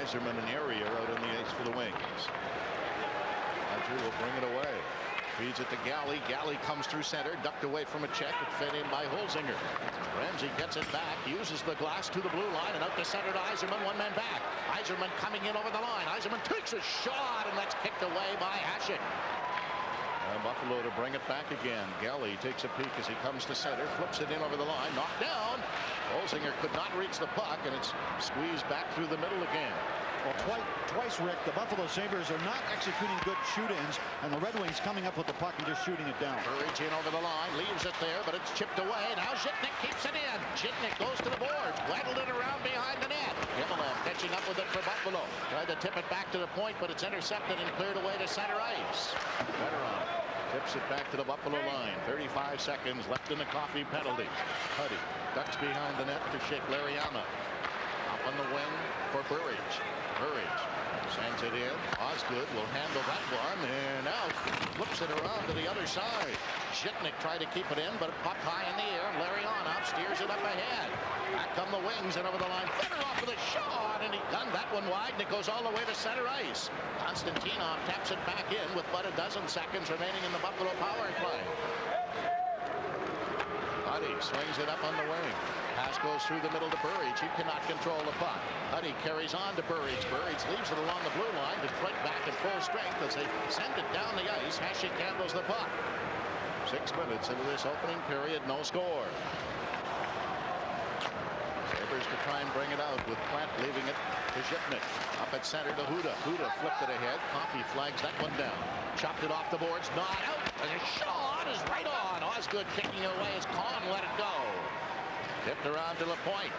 Yzerman and area out on the ice for the Wings. Roger will bring it away. Feeds it to Galley. Galley comes through center, ducked away from a check, and fed in by Holzinger. Ramsey gets it back, uses the glass to the blue line, and out to center to Yzerman, one man back. Yzerman coming in over the line. Yzerman takes a shot, and that's kicked away by Hasek. Buffalo to bring it back again. Galley takes a peek as he comes to center, flips it in over the line, knocked down. Holzinger could not reach the puck, and it's squeezed back through the middle again. Well, twice, Rick, the Buffalo Sabres are not executing good shoot-ins, and the Red Wings coming up with the puck and just shooting it down. Courage in over the line, leaves it there, but it's chipped away. Now Zhitnik keeps it in. Zhitnik goes to the boards, waggled it around behind the net. Yzerman catching up with it for Buffalo. Tried to tip it back to the point, but it's intercepted and cleared away to center ice. Federov tips it back to the Buffalo line. 35 seconds left in the Coffey penalty. Huddy ducks behind the net to shake Lariana. Up on the wing for Burridge. Burridge sends it in. Osgood will handle that one, and now flips it around to the other side. Zhitnik tried to keep it in, but it popped high in the air. Lariana steers it up ahead. Back come the Wings and over the line. Federov with a shot, and he gunned that one wide, and it goes all the way to center ice. Konstantinov taps it back in with but a dozen seconds remaining in the Buffalo power play. Huddy swings it up on the wing. Pass goes through the middle to Burridge. He cannot control the puck. Huddy carries on to Burridge. Burridge leaves it along the blue line. Detroit back at full strength as they send it down the ice. Hasek handles the puck. 6 minutes into this opening period, no score. Sabres to try and bring it out with Plant leaving it to Zhitnik. Up at center to Huda. Huda flipped it ahead. Coffey flags that one down. Chopped it off the boards. Not out. And a shot is right on. Osgood kicking it away as Kahn let it go. Tipped around to LaPointe.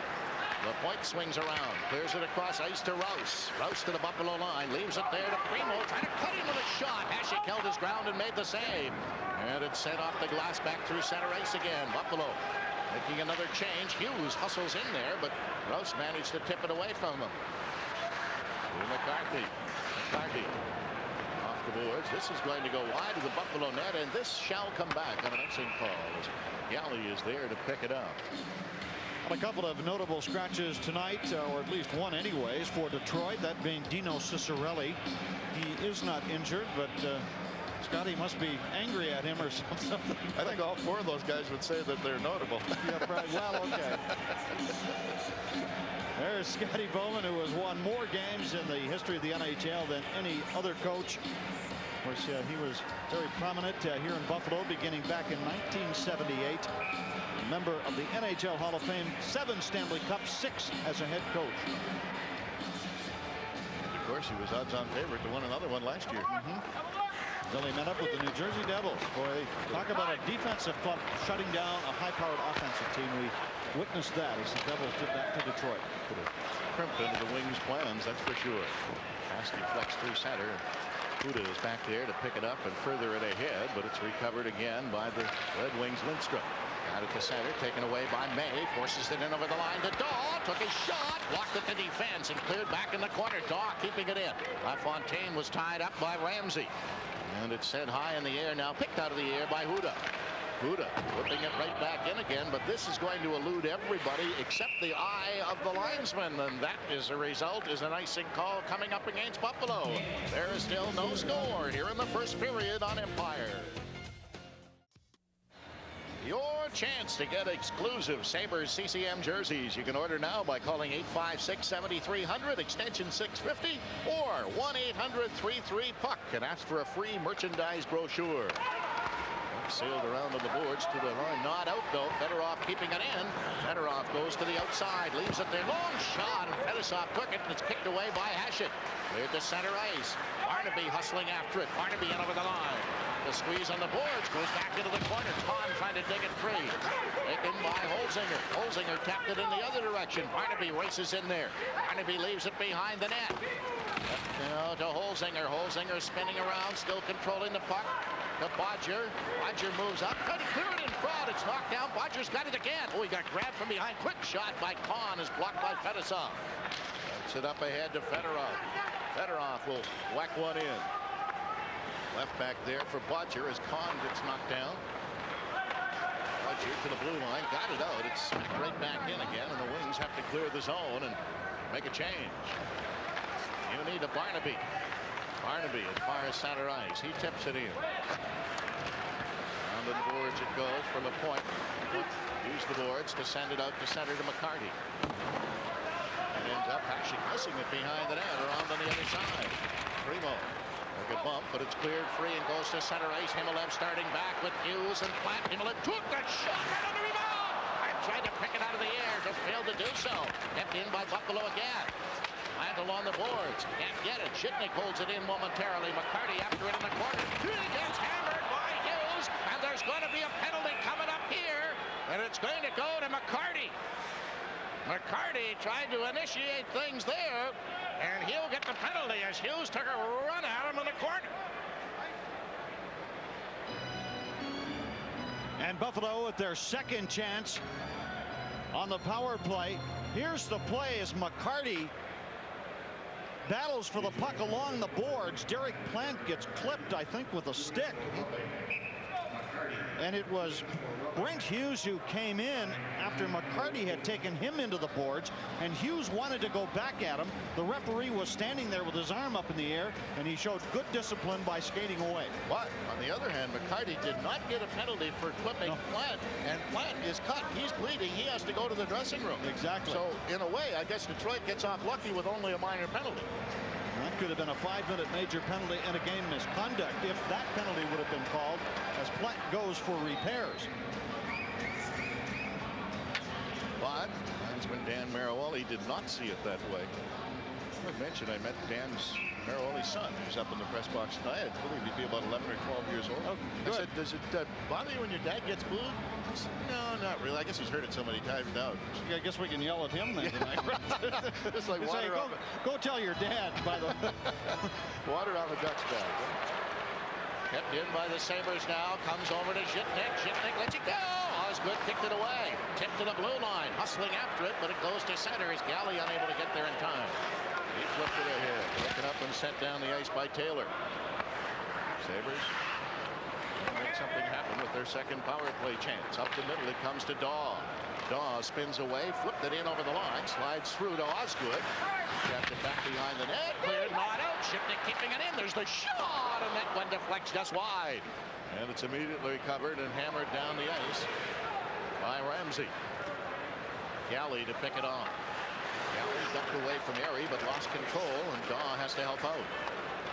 LaPointe swings around. Clears it across ice to Rouse. Rouse to the Buffalo line. Leaves it there to Primo. Trying to cut him with a shot. Hasek held his ground and made the save. And it's sent off the glass back through center ice again. Buffalo making another change. Hughes hustles in there, but Rouse managed to tip it away from him. McCarthy. McCarthy off the boards. This is going to go wide of the Buffalo net, and this shall come back on an icing call as Galley is there to pick it up. A couple of notable scratches tonight, or at least one anyways, for Detroit, that being Dino Ciccarelli. He is not injured, but Scotty must be angry at him or something. I think all 4 of those guys would say that they're notable. Yeah, right. Well, okay. There's Scotty Bowman, who has won more games in the history of the NHL than any other coach. Of course, he was very prominent here in Buffalo beginning back in 1978. A member of the NHL Hall of Fame, 7 Stanley Cups, 6 as a head coach. And of course, he was odds-on favorite to win another one last year. Then he met up with the New Jersey Devils. Boy, talk about a defensive club shutting down a high-powered offensive team. We witnessed that as the Devils did that to Detroit. Could have crimped into the Wings' plans, that's for sure. Pass deflects through center. Huda is back there to pick it up and further it ahead, but it's recovered again by the Red Wings' Lindstrom. Out at the center, taken away by May, forces it in over the line to Daw, took his shot, blocked at the defense and cleared back in the corner. Daw keeping it in. LaFontaine was tied up by Ramsey. And it's sent high in the air now, picked out of the air by Huda. Huda whipping it right back in again, but this is going to elude everybody except the eye of the linesman, and that is a result is an icing call coming up against Buffalo. There is still no score here in the first period on Empire. Your chance to get exclusive Sabres CCM jerseys. You can order now by calling 856-7300 extension 650 or 1-800-33-PUCK and ask for a free merchandise brochure. Sailed around on the boards to the line. Not out though. Federov keeping it in. Federov goes to the outside. Leaves it there. Long shot. And Fedosov took it. And it's kicked away by Hasek. Cleared to center ice. Barnaby hustling after it. Barnaby in over the line. The squeeze on the boards. Goes back into the corner. Tom trying to dig it free. Taken by Holzinger. Holzinger tapped it in the other direction. Barnaby races in there. Barnaby leaves it behind the net. Now to Holzinger. Holzinger spinning around. Still controlling the puck. To Bodger. Bodger moves up. Trying to clear it in front. It's knocked down. Bodger's got it again. Oh, he got grabbed from behind. Quick shot by Kahn is blocked by Fedosov. Puts it up ahead to Federov. Fedorov will whack one in. Left back there for Bodger as Kahn gets knocked down. Bodger to the blue line. Got it out. It's smacked right back in again, and the Wings have to clear the zone and make a change. You need a Barnaby. Barnaby as far as center ice. He tips it in. Down the boards it goes for LaPointe. Use the boards to send it out to center to McCarty. And ends up actually missing it behind the net around on the other side. Primo. A good bump, but it's cleared free and goes to center ice. Himalev starting back with Hughes and Plant. Himalev took that shot right on the rebound. And tried to pick it out of the air, just failed to do so. Kept in by Buffalo again. Plant along the boards. Can't get it. Shitnik holds it in momentarily. McCarty after it in the corner. He gets hammered by Hughes. And there's going to be a penalty coming up here. And it's going to go to McCarty. McCarty tried to initiate things there. And he'll get the penalty as Hughes took a run at him in the corner. And Buffalo with their second chance on the power play. Here's the play as McCarty battles for the puck along the boards. Derek Plant gets clipped, I think, with a stick. And it was Brent Hughes who came in after McCarty had taken him into the boards, and Hughes wanted to go back at him. The referee was standing there with his arm up in the air, and he showed good discipline by skating away. But on the other hand, McCarty did not get a penalty for clipping Plant, and Plant is cut. He's bleeding. He has to go to the dressing room. Exactly. So in a way, I guess Detroit gets off lucky with only a minor penalty. That could have been a 5-minute major penalty and a game misconduct if that penalty would have been called, as Plant goes for repairs. But linesman Dan Marawali did not see it that way. I mentioned I met Dan's Marawali's son, who's up in the press box tonight. I believe he'd be about 11 or 12 years old. Oh, I said, does it bother you when your dad gets booed? He said, no, not really. I guess he's heard it so many times now. I guess we can yell at him then tonight. Just like water water go tell your dad, by the way. Water on the Ducks back. Kept in by the Sabres now. Comes over to Shitnik. Shitnik lets it go. Osgood kicked it away. Tipped to the blue line. Hustling after it, but it goes to center. Is Galley unable to get there in time. He flipped it ahead. Broken up and sent down the ice by Taylor. Sabres make something happen with their second power play chance. Up the middle it comes to Daw. Daw spins away. Flipped it in over the line. Slides through to Osgood. Kept it back behind the net. Cleared, not out. Shipnick keeping it in. There's the shot, and that one deflects just wide. And it's immediately covered and hammered down the ice by Ramsey. Galley to pick it on. Galley ducked away from Erie, but lost control, and Daw has to help out.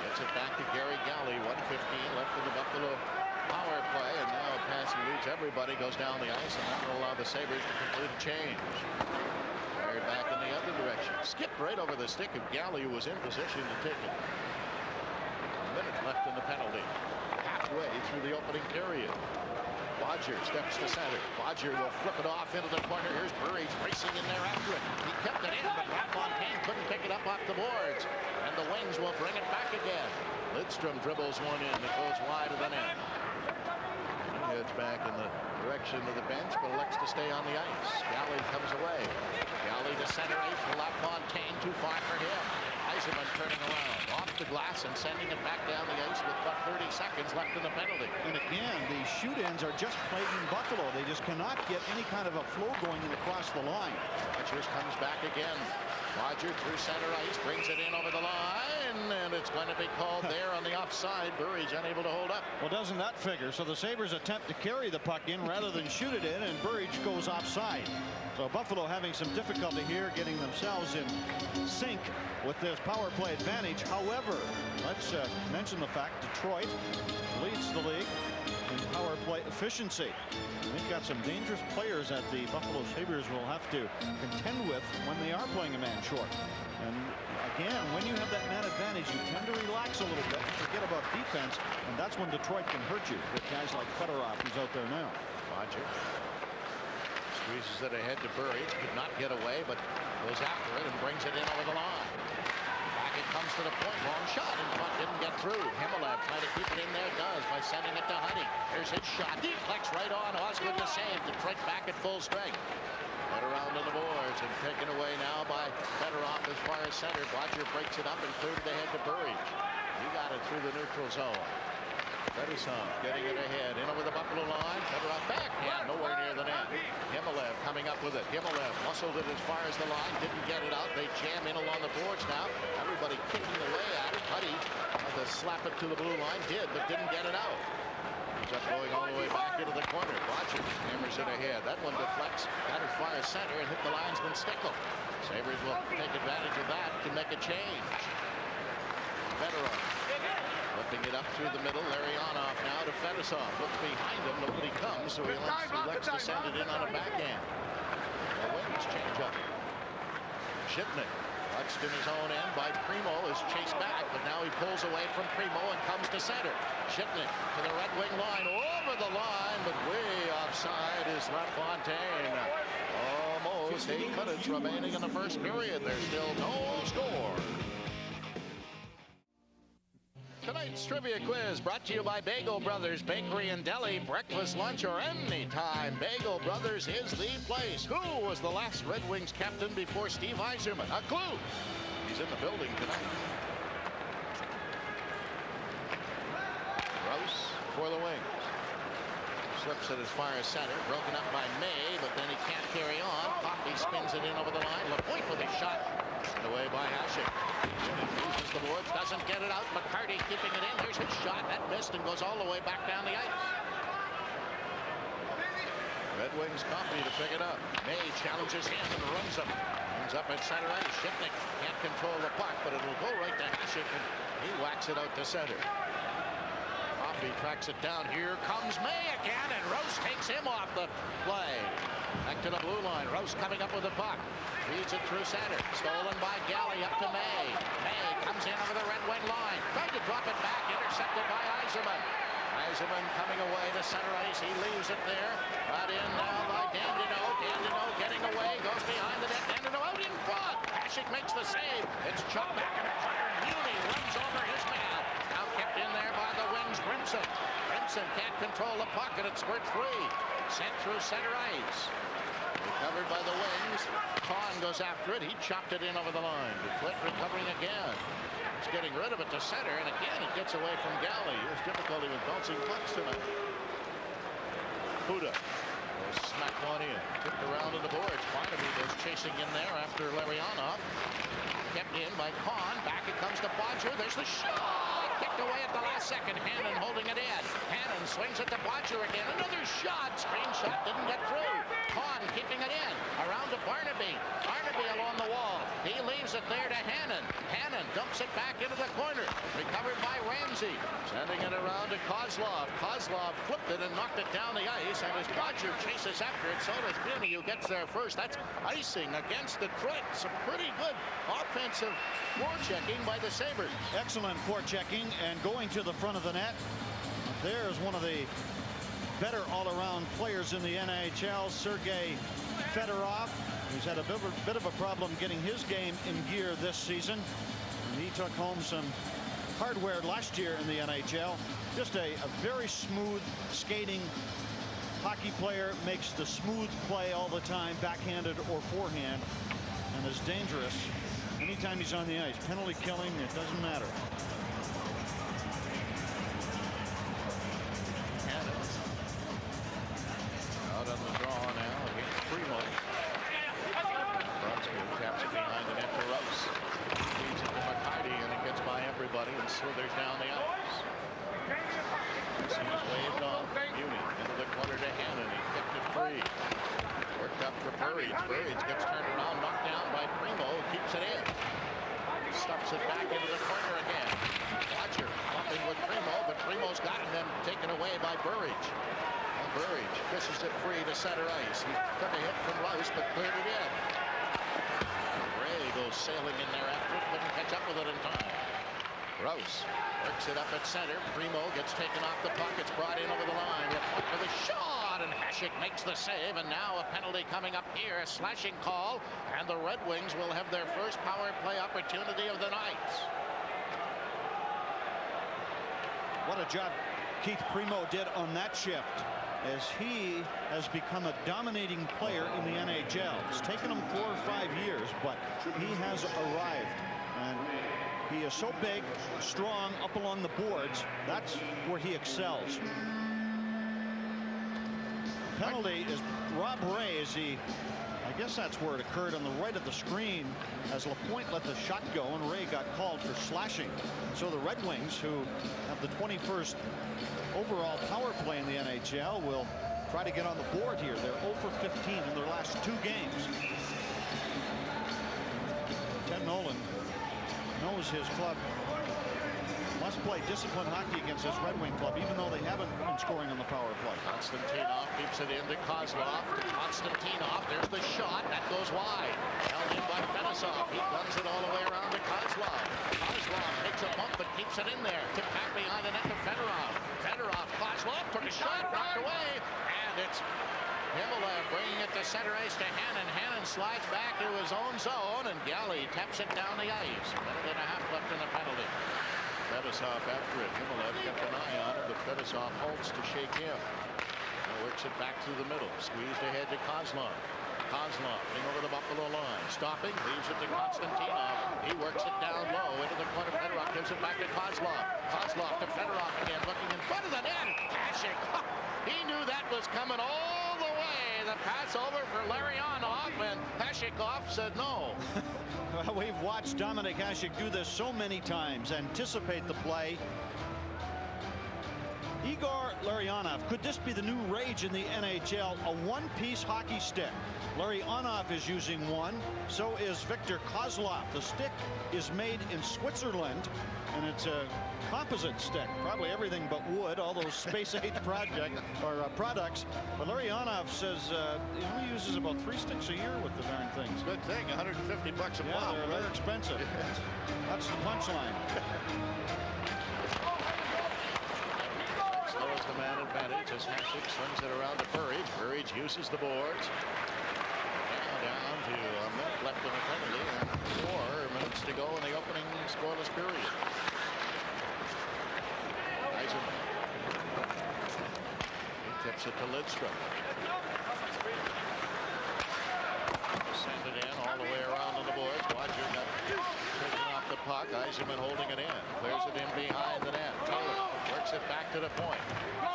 Gets it back to Gary Galley. 1:15 left in the Buffalo power play, and now a pass and leads everybody, goes down the ice, and that will allow the Sabres to complete a change. Carried back in the other direction. Skipped right over the stick of Galley, who was in position to take it. A minute left in the penalty. Halfway through the opening period. Bodger steps to center. Bodger will flip it off into the corner. Here's Burridge racing in there after it. He kept it in, but LaFontaine couldn't pick it up off the boards. And the Wings will bring it back again. Lidstrom dribbles one in that goes wide of the net. He heads back in the direction of the bench, but elects to stay on the ice. Galley comes away. Galley to center ice for LaFontaine. Too far for him. Yzerman turning around off the glass and sending it back down the ice with about 30 seconds left in the penalty. And again, the shoot-ins are just plaguing Buffalo. They just cannot get any kind of a flow going in across the line. Rogers comes back again. Roger through center ice, brings it in over the line, and it's going to be called there on the offside. Burridge unable to hold up. Well, doesn't that figure? So the Sabres attempt to carry the puck in rather than shoot it in, and Burridge goes offside. So Buffalo having some difficulty here, getting themselves in sync with this power play advantage. However, let's mention the fact Detroit leads the league in power play efficiency. They've got some dangerous players that the Buffalo Sabres will have to contend with when they are playing a man short. And again, when you have that man advantage, you tend to relax a little bit, forget about defense, and that's when Detroit can hurt you with guys like Federov, who's out there now. Roger squeezes it ahead to Burridge. Could not get away, but goes after it and brings it in over the line. Back it comes to the point. Long shot in front. Didn't get through. Himalev trying to keep it in there. Does by sending it to Huddy. There's his shot. Deflects right on. Osgood to save. Detroit back at full strength. Right around to the boards and taken away now by Federov as far as center. Bodger breaks it up and cleared it ahead to Burridge. He got it through the neutral zone. Federov getting it ahead. In over the Buffalo line. Federov back. Yeah, nowhere near the net. Himalev coming up with it. Himalev muscled it as far as the line. Didn't get it out. They jam in along the boards now. Everybody kicking away at it. Huddy had to slap it to the blue line. Did, but didn't get it out. Ends up going all the way back into the corner. Rogers hammers it ahead. That one deflects. Got it fire center and hit the linesman Stickle. Sabres will take advantage of that to make a change. Federov flipping it up through the middle. Larionov now to Federov. Look behind him. Nobody comes, so he elects to send it in on a backhand. The Wings change up. Shipnick touched in his own end by Primo, is chased back, but now he pulls away from Primo and comes to center. Shipnick to the Red Wing line, over the line, but way offside is LaFontaine. Almost 8 minutes remaining in the first period. There's still no score. Tonight's trivia quiz brought to you by Bagel Brothers Bakery and Deli. Breakfast, lunch, or any time, Bagel Brothers is the place. Who was the last Red Wings captain before Steve Yzerman? A clue. He's in the building tonight. Gross for the Wings. Slips it as far as center. Broken up by May, but then he can't carry on. Coffey spins it in over the line. LaPointe with a shot. Away by Hasek. Uses the boards, doesn't get it out. McCarty keeping it in. Here's his shot. That missed and goes all the way back down the ice. Red Wings Coffey to pick it up. May challenges him and runs him. Ends up at center ice. Shipnick can't control the puck, but it'll go right to Hasek, and he whacks it out to center. Coffey tracks it down. Here comes May again, and Rose takes him off the play. Back to the blue line. Rose coming up with the puck. Feeds it through center. Stolen by Galley up to May. May comes in over the Red Wing line. Tried to drop it back. Intercepted by Yzerman. Yzerman coming away to center ice. He leaves it there. Brought in now by Dandino. Dandino getting away. Goes behind the net. Dandino out in front. Hasek makes the save. It's chopped back in the corner. Muni runs over his man. Now kept in there by the Wings. Grimson. Grimson can't control the puck, and it squirts free. Sent through center ice. Recovered by the Wings. Kahn goes after it. He chopped it in over the line. DeClitt recovering again. He's getting rid of it to center, and again it gets away from Galley. There's difficulty with bouncing pucks tonight. Huddy will smack one in. Tipped around to the boards. Barnaby was chasing in there after Larionov. Kept in by Kahn. Back it comes to Bodger. There's the shot. Kicked away at the last second. Hannon holding it in. Hannon swings it to Bodger again. Another shot. Screen shot didn't get through. Kahn keeping it in. Around to Barnaby. Barnaby along the wall. He leaves it there to Hannon. Hannon dumps it back into the corner. Recovered by Ramsey. Sending it around to Kozlov. Kozlov flipped it and knocked it down the ice. And as Bodger chases after it, so does Muni, who gets there first. That's icing against the Detroit. Some pretty good offensive forechecking by the Sabres. Excellent forechecking and going to the front of the net. There's one of the better all-around players in the NHL, Sergei Federov, who's had a bit of a problem getting his game in gear this season. And he took home some hardware last year in the NHL. Just a very smooth skating hockey player, makes the smooth play all the time, backhanded or forehand, and is dangerous anytime he's on the ice. Penalty killing, it doesn't matter. Out on the draw now against Primo. Brunsky taps it behind the net to Rose. Feeds it to McCarty, and it gets by everybody and slithers down the ice. He's waved off. Muni into the corner to Hannon. He kicked it free. Worked up for Burridge. Burridge gets turned around, knocked down by Primo. Keeps it in. Stuffs it back into the corner again. Roger bumping with Primo, but Primo's got him, then taken away by Burridge. And Burridge fishes it free to center ice. He took a hit from Rouse, but cleared it in. Ray goes sailing in there after it, couldn't catch up with it in time. Rouse works it up at center. Primo gets taken off the puck. It's brought in over the line. LaPointe for the shot, and Hasek makes the save. And now a penalty coming up here, a slashing call, and the Red Wings will have their first power play opportunity of the night. What a job Keith Primo did on that shift, as he has become a dominating player in the NHL. It's taken him 4 or 5 years, but he has arrived. And He is so big, strong up along the boards. That's where he excels. Penalty is Rob Ray as he, I guess that's where it occurred, on the right of the screen as LaPointe let the shot go and Ray got called for slashing. So the Red Wings, who have the 21st overall power play in the NHL, will try to get on the board here. They're 0 for 15 in their last 2 games. Ted Nolan knows his club must play disciplined hockey against his Red Wing club, even though they haven't been scoring on the power play. Konstantinov keeps it into Kozlov. Konstantinov, there's the shot. That goes wide. Held in by Federov. He guns it all the way around to Kozlov. Kozlov takes a bump but keeps it in there. Tipped back behind the net to Federov. Federov, Kozlov took a shot, knocked away. And it's Himmelov bringing it to center ice to Hannon. Hannon slides back to his own zone, and Galley taps it down the ice. A minute and a half left in the penalty. Fedosov after it. Himmelov kept an eye on it, but Fedosov halts to shake him. And works it back through the middle. Squeezed ahead to Kozlov. Kozlov getting over the Buffalo line. Stopping, leaves it to Konstantinov. He works it down low into the corner. Fedorov gives it back to Kozlov. Kozlov to Fedorov again, looking in front of the net. Hasek, he knew that was coming all the way. The pass over for Larionov, and Hasek said no. Well, we've watched Dominik Hasek do this so many times. Anticipate the play. Igor Larionov, could this be the new rage in the NHL? A one-piece hockey stick. Larionov is using one. So is Viktor Kozlov. The stick is made in Switzerland, and it's a composite stick. Probably everything but wood, all those Space Age products. But Larionov says he only uses about 3 sticks a year with the darn things. Good thing, $150 a yeah, pop. They're expensive. That's the punchline. Slows the man advantage as Hasek swings it around to Burridge. Burridge uses the boards. Down to a minute left in the penalty and 4 minutes to go in the opening scoreless period. Yzerman. He tips it to Lidstrom. Send it in all the way around on the boards. Watcher got taken off the puck. Yzerman holding it in. Clears it in behind the net. Taylor works it back to the point.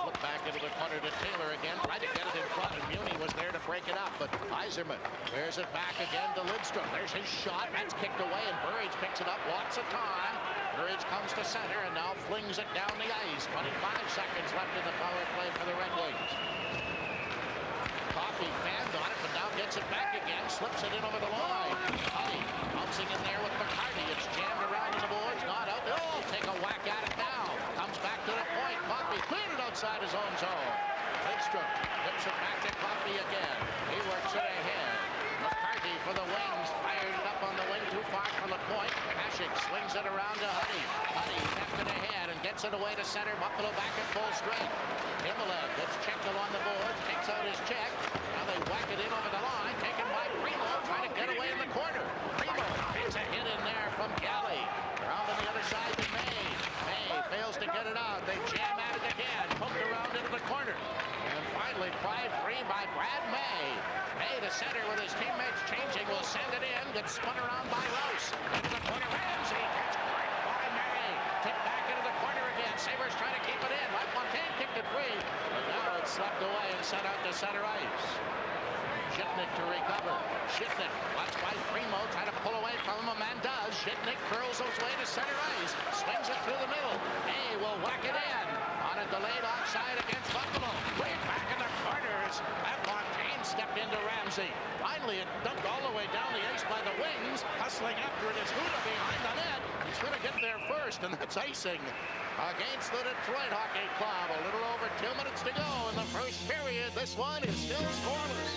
Flip back into the corner to Taylor again. Tried to get it in front, and Muni was there to break it up. But Yzerman clears it back again to Lidstrom. There's his shot. That's kicked away, and Burridge picks it up. Lots of time. Burridge comes to center and now flings it down the ice. 25 seconds left in the power play for the Red Wings. Coffey fanned on it, but now gets it back again. Slips it in over the line. Huddy bouncing in there with McCarty. It's jammed around the boards. Not out. Oh, take a whack at it now. Comes back to the point. Coffey cleared it outside his own zone. Lidstrom tips it back to Coffey again. He works it ahead. McCarty for the Wings. Fired it up on the wing too far for the point. Hasek swings it around to Huddy. Huddy tapped it ahead and gets it away to center. Buffalo back at full strength. Himmelov gets checked along the board. Takes out his check. Now they whack it in over the line. Taken by Primo. Trying to get away in the corner. Primo gets a hit in there from Galley. Around on the other side to May. May fails to get it out. They jam at it again. Poked around into the corner. And finally pried free by Brad May. May to center with his teammates changing. Will send it in. Gets spun around by Rouse. Into the corner. Ramsey gets caught by May. Tipped back into the corner again. Sabres trying to keep it in. LaFontaine kicked it free. But now it's swept away and sent out to center ice. Shipnick to recover. Shipnick watched by Primo. Trying to pull away from him. A man does. Shipnick curls his way to center ice. Swings it through the middle. May will whack it in. On a delayed offside against Buffalo. Way back in the corners. LaFontaine stepped into Ramsey. Finally, it dumped all the way down the ice by the Wings. Hustling after it is Huddy behind the net. He's going to get there first, and that's icing against the Detroit Hockey Club. A little over 2 minutes to go in the first period. This one is still scoreless.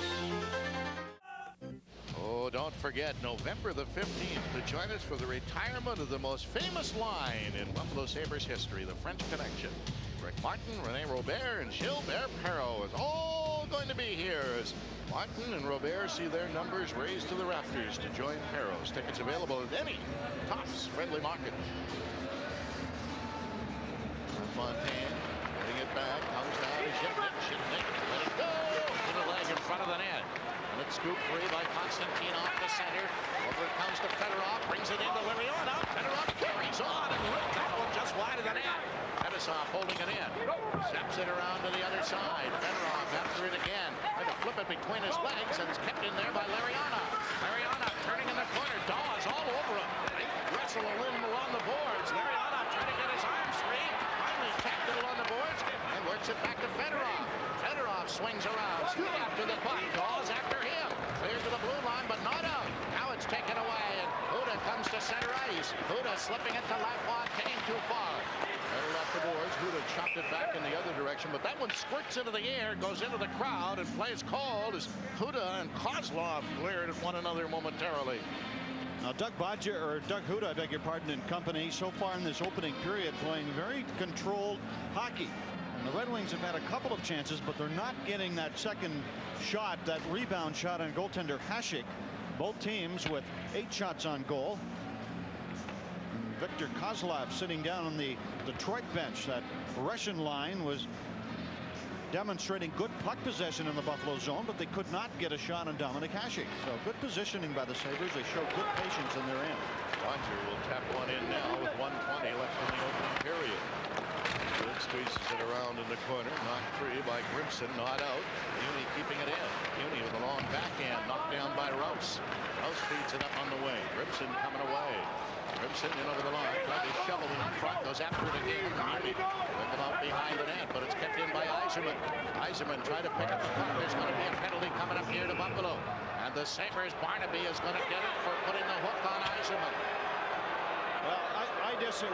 Oh, don't forget, November the 15th, to join us for the retirement of the most famous line in Buffalo Sabres history, the French Connection. Rick Martin, Rene Robert, and Gilbert Perreault is all going to be here as Martin and Robert see their numbers raised to the rafters to join Perreault's. Tickets available at any Tops Friendly Market. LaFontaine getting it back, comes down to Shipnick. Shipnick, let it go to the leg in front of the net. And it's scooped free by Konstantinov to center. Over it comes to Federov, brings it into Larionov. Federov carries goes on and ripped that one just wide of the net. Fedorov holding it in. Steps it around to the other side. Fedorov after it again. Tried to flip it between his legs, and it's kept in there by Larionov. Larionov turning in the corner. Dawes all over him. They wrestle a little along the boards. Larionov trying to get his arms free. Finally tapped it along the boards and works it back to Fedorov. Fedorov swings around. Still after the puck. Dawes after him. Clears to the blue line, but not out. Now it's taken away, and Huddy comes to center ice. Huddy slipping it to LaFontaine too far. Right off the boards. Huddy chopped it back in the other direction, but that one squirts into the air, goes into the crowd, and plays called as Huddy and Kozlov glared at one another momentarily. Now Doug Huddy, I beg your pardon, and company so far in this opening period playing very controlled hockey. And the Red Wings have had a couple of chances, but they're not getting that second shot, that rebound shot on goaltender Hasek. Both teams with 8 shots on goal. And Viktor Kozlov sitting down on the Detroit bench. That Russian line was demonstrating good puck possession in the Buffalo zone, but they could not get a shot on Dominik Hasek. So good positioning by the Sabres. They show good patience in their end. Roger will tap one in now with 1:20 left in the opening period. Good squeezes it around in the corner. Knocked free by Grimson. Not out. Uni keeping it in. Uni with a long backhand. Knocked down by Rouse. Rouse feeds it up on the wing. Grimson coming away. Grimson in over the line. Tried to shovel it in front. Goes after it again. Uni took him out behind the net, but it's kept in by Yzerman. Yzerman tried to pick up the puck. There's going to be a penalty coming up here to Buffalo. And the Sabres, Barnaby is going to get it for putting the hook on Yzerman. Well,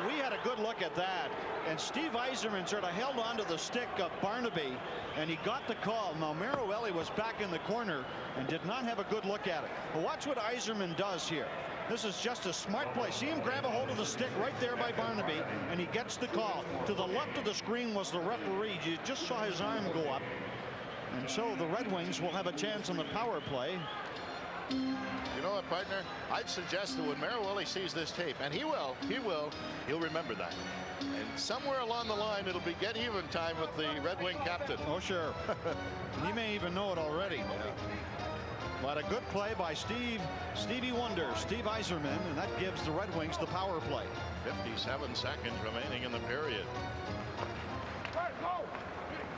we had a good look at that, and Steve Yzerman sort of held on to the stick of Barnaby, and he got the call. Now Meruelli was back in the corner and did not have a good look at it. But watch what Yzerman does here. This is just a smart play. See him grab a hold of the stick right there by Barnaby, and he gets the call. To the left of the screen was the referee. You just saw his arm go up. And so the Red Wings will have a chance on the power play. You know what, partner? I'd suggest that when Meruelli sees this tape, and he'll remember that. And somewhere along the line, it'll be get even time with the Red Wing captain. Oh, sure. He may even know it already. But a good play by Stevie Wonder, Steve Yzerman, and that gives the Red Wings the power play. 57 seconds remaining in the period.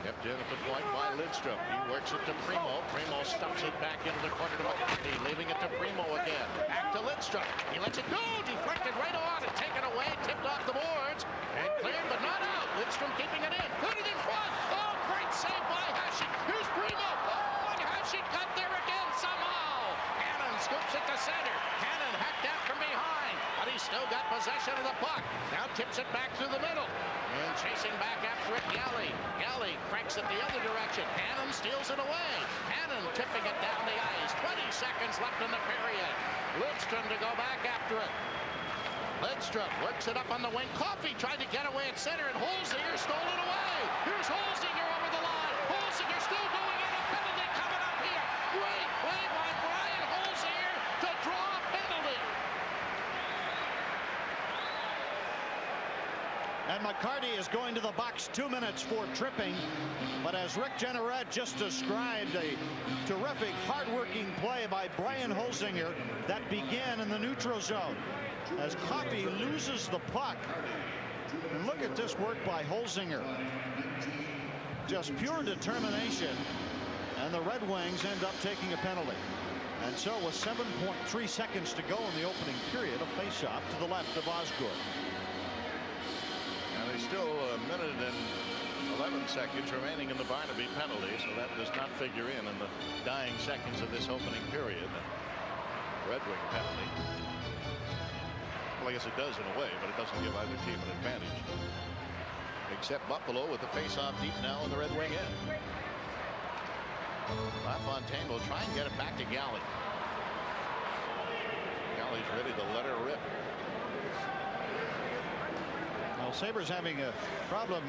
Kept in at the point by Lidstrom. He works it to Primo. Primo stuffs it back into the corner to McCarthy, leaving it to Primo again. Back to Lidstrom. He lets it go. Deflected right on and taken away. Tipped off the boards. And cleared, but not out. Lidstrom keeping it in. Put it in front. Oh, great save by Hasek. Here's Primo. Oh, and Hasek got there again somehow. Hannon scoops it to center. Hannon hacked out from behind, but he's still got possession of the puck. Now tips it back through the middle. And chasing back after it, Galley. Galley cranks it the other direction. Hannon steals it away. Hannon tipping it down the ice. 20 seconds left in the period. Lidstrom to go back after it. Lidstrom works it up on the wing. Coffey tried to get away at center, and Holzinger stole it away. Here's Holzinger over the line. Holzinger still going in. A penalty coming up here. Great play by Brian Holzinger to draw a penalty. And McCarty is going to the box. 2 minutes for tripping. But as Rick Jeanneret just described, a terrific hard-working play by Brian Holzinger that began in the neutral zone. As Coffey loses the puck. And look at this work by Holzinger. Just pure determination. And the Red Wings end up taking a penalty. And so with 7.3 seconds to go in the opening period, a face-off to the left of Osgood. And there's still a minute and 11 seconds remaining in the Barnaby penalty, so that does not figure in the dying seconds of this opening period. Red Wing penalty. Well, I guess it does in a way, but it doesn't give either team an advantage. Except Buffalo with the face-off deep now in the Red Wing end. LaFontaine will try and get it back to Galley. Galley's ready to let her rip. Well, Sabres having a problem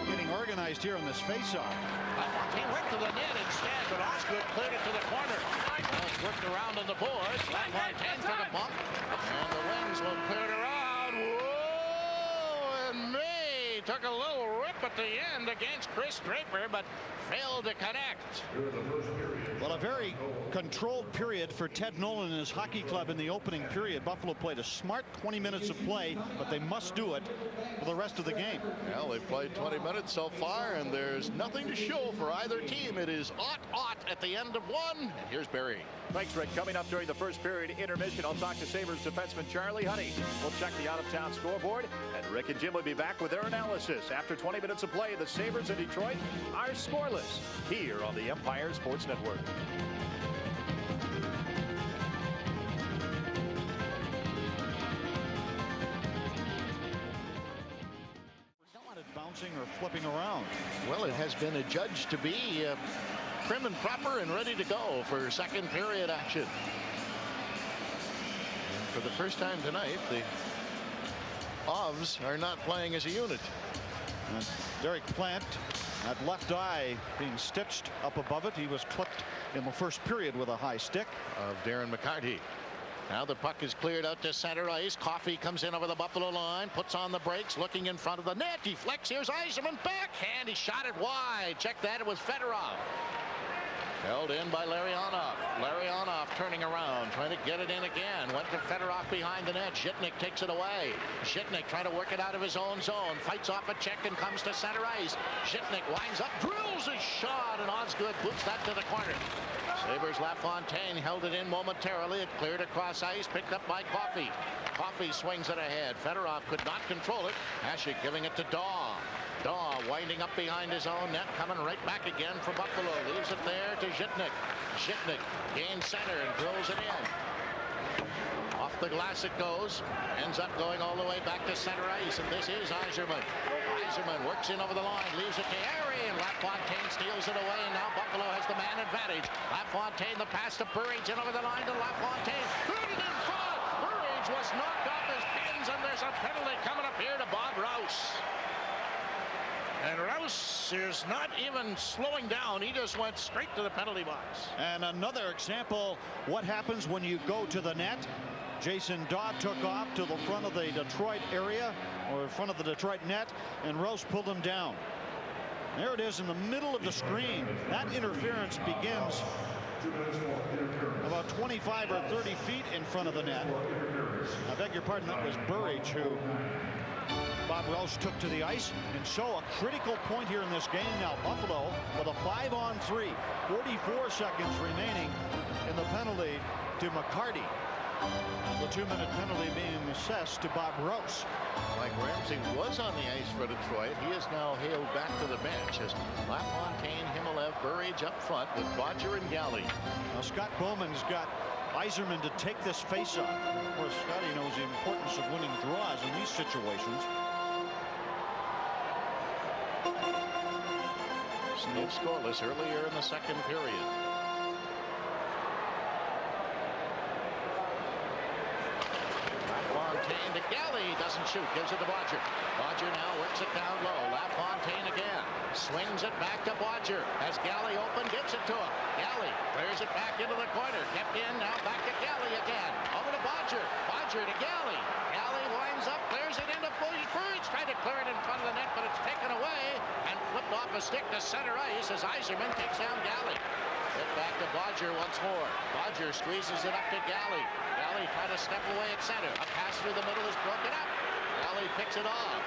getting organized here on this face-off. LaFontaine went to the net instead, but Osgood cleared it to the corner. It's worked around on the boards. LaFontaine took a bump, and the Wings will clear it around. Whoa! And May took a little rip at the end against Chris Draper, but failed to connect. Well, a very controlled period for Ted Nolan and his hockey club in the opening period. Buffalo played a smart 20 minutes of play, but they must do it for the rest of the game. Well, they've played 20 minutes so far, and there's nothing to show for either team. It is 0-0 at the end of one. Here's Barry. Thanks, Rick. Coming up during the first period intermission, I'll talk to Sabres defenseman Charlie Huddy. We'll check the out-of-town scoreboard, and Rick and Jim will be back with their analysis. After 20 minutes of play, the Sabres in Detroit are scoreless here on the Empire Sports Network. Bouncing or flipping around. Well, it has been adjudged to be prim and proper and ready to go for second period action. And for the first time tonight, the Avs are not playing as a unit. And Derek Plant, that left eye being stitched up above it. He was clipped in the first period with a high stick. Of Darren McCarty. Now the puck is cleared out to center ice. Coffey comes in over the Buffalo line, puts on the brakes, looking in front of the net. Deflects. Here's Yzerman, backhand. He shot it wide. Check that. It was Federov. Held in by Larionov. Larionov turning around, trying to get it in again. Went to Federov behind the net. Zhitnik takes it away. Zhitnik trying to work it out of his own zone. Fights off a check and comes to center ice. Zhitnik winds up, drills his shot, and Osgood boots that to the corner. Sabres LaFontaine held it in momentarily. It cleared across ice, picked up by Coffey. Coffey swings it ahead. Federov could not control it. Hasek giving it to Daw. Daw winding up behind his own net, coming right back again for Buffalo. Leaves it there to Zhitnik. Zhitnik gains center and drills it in. Off the glass it goes. Ends up going all the way back to center ice, and this is Yzerman. Yzerman works in over the line, leaves it to Harry, and LaFontaine steals it away, and now Buffalo has the man advantage. LaFontaine, the pass to Burridge, in over the line to LaFontaine. Put it in front! Burridge was knocked off his pins, and there's a penalty coming up here to Bob Rouse. And Rouse is not even slowing down. He just went straight to the penalty box. And another example, what happens when you go to the net. Jason Daw took off to the front of the Detroit area, or in front of the Detroit net, and Rouse pulled him down. There it is in the middle of the screen. That interference begins about 25 or 30 feet in front of the net. I beg your pardon, that was Burridge who Bob Rouse took to the ice. And so a critical point here in this game now. Buffalo with a 5-on-3. 44 seconds remaining in the penalty to McCarty. The 2-minute penalty being assessed to Bob Rouse. Mike Ramsey was on the ice for Detroit. He is now hailed back to the bench as LaFontaine, Himmelev, Burridge up front with Bodger and Galley. Now Scott Bowman's got Yzerman to take this face-off. Of course, Scotty knows the importance of winning draws in these situations. Still scoreless earlier in the second period. LaFontaine to Galley, doesn't shoot, gives it to Bodger. Bodger now works it down low. LaFontaine again, swings it back to Bodger. Has Galley open, gives it to him. Galley clears it back into the corner. Kept in, now back to Galley again. Over to Bodger. Bodger to Galley. Galley winds up, clears it into Burridge. Tried to clear it in front of the net, but it's taken away and flipped off a stick to center ice as Yzerman takes down Galley. Hit back to Bodger once more. Bodger squeezes it up to Galley. Galley trying to step away at center. A pass through the middle is broken up. Galley picks it off.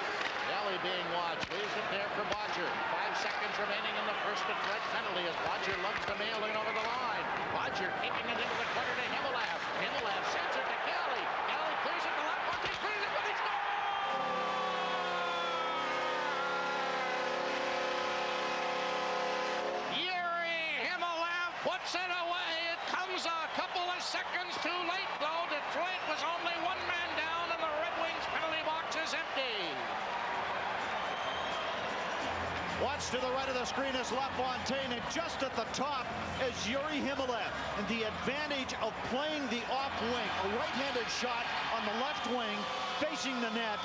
Galley being watched. Leaves it there for Bodger. 5 seconds remaining in the first Detroit penalty as Bodger lugs the mail in over the line. Bodger kicking it into the corner to Himmelev. Himmelev sends it to Galley. Galley clears it to LaFontaine. Clears it, but he scores! Puts it away. It comes a couple of seconds too late, though. Detroit was only one man down, and the Red Wings penalty box is empty. Watch to the right of the screen is LaFontaine, and just at the top is Yuri Himmelev. And the advantage of playing the off wing, a right-handed shot on the left wing, facing the net,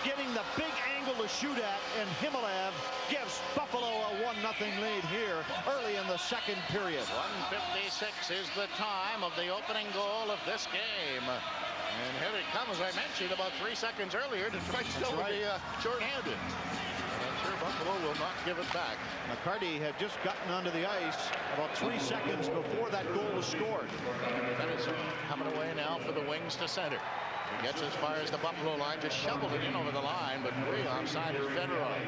getting the big angle to shoot at, and Himmelev gives Buffalo a 1-0 lead here early in the second period. 1:56 is the time of the opening goal of this game. And here it comes, as I mentioned, about 3 seconds earlier. Detroit still will be short-handed. And sure Buffalo will not give it back. McCarty had just gotten onto the ice about 3 seconds before that goal was scored. Federov coming away now for the wings to center. He gets as far as the Buffalo line, just shoveled it in over the line, but way offside is Federov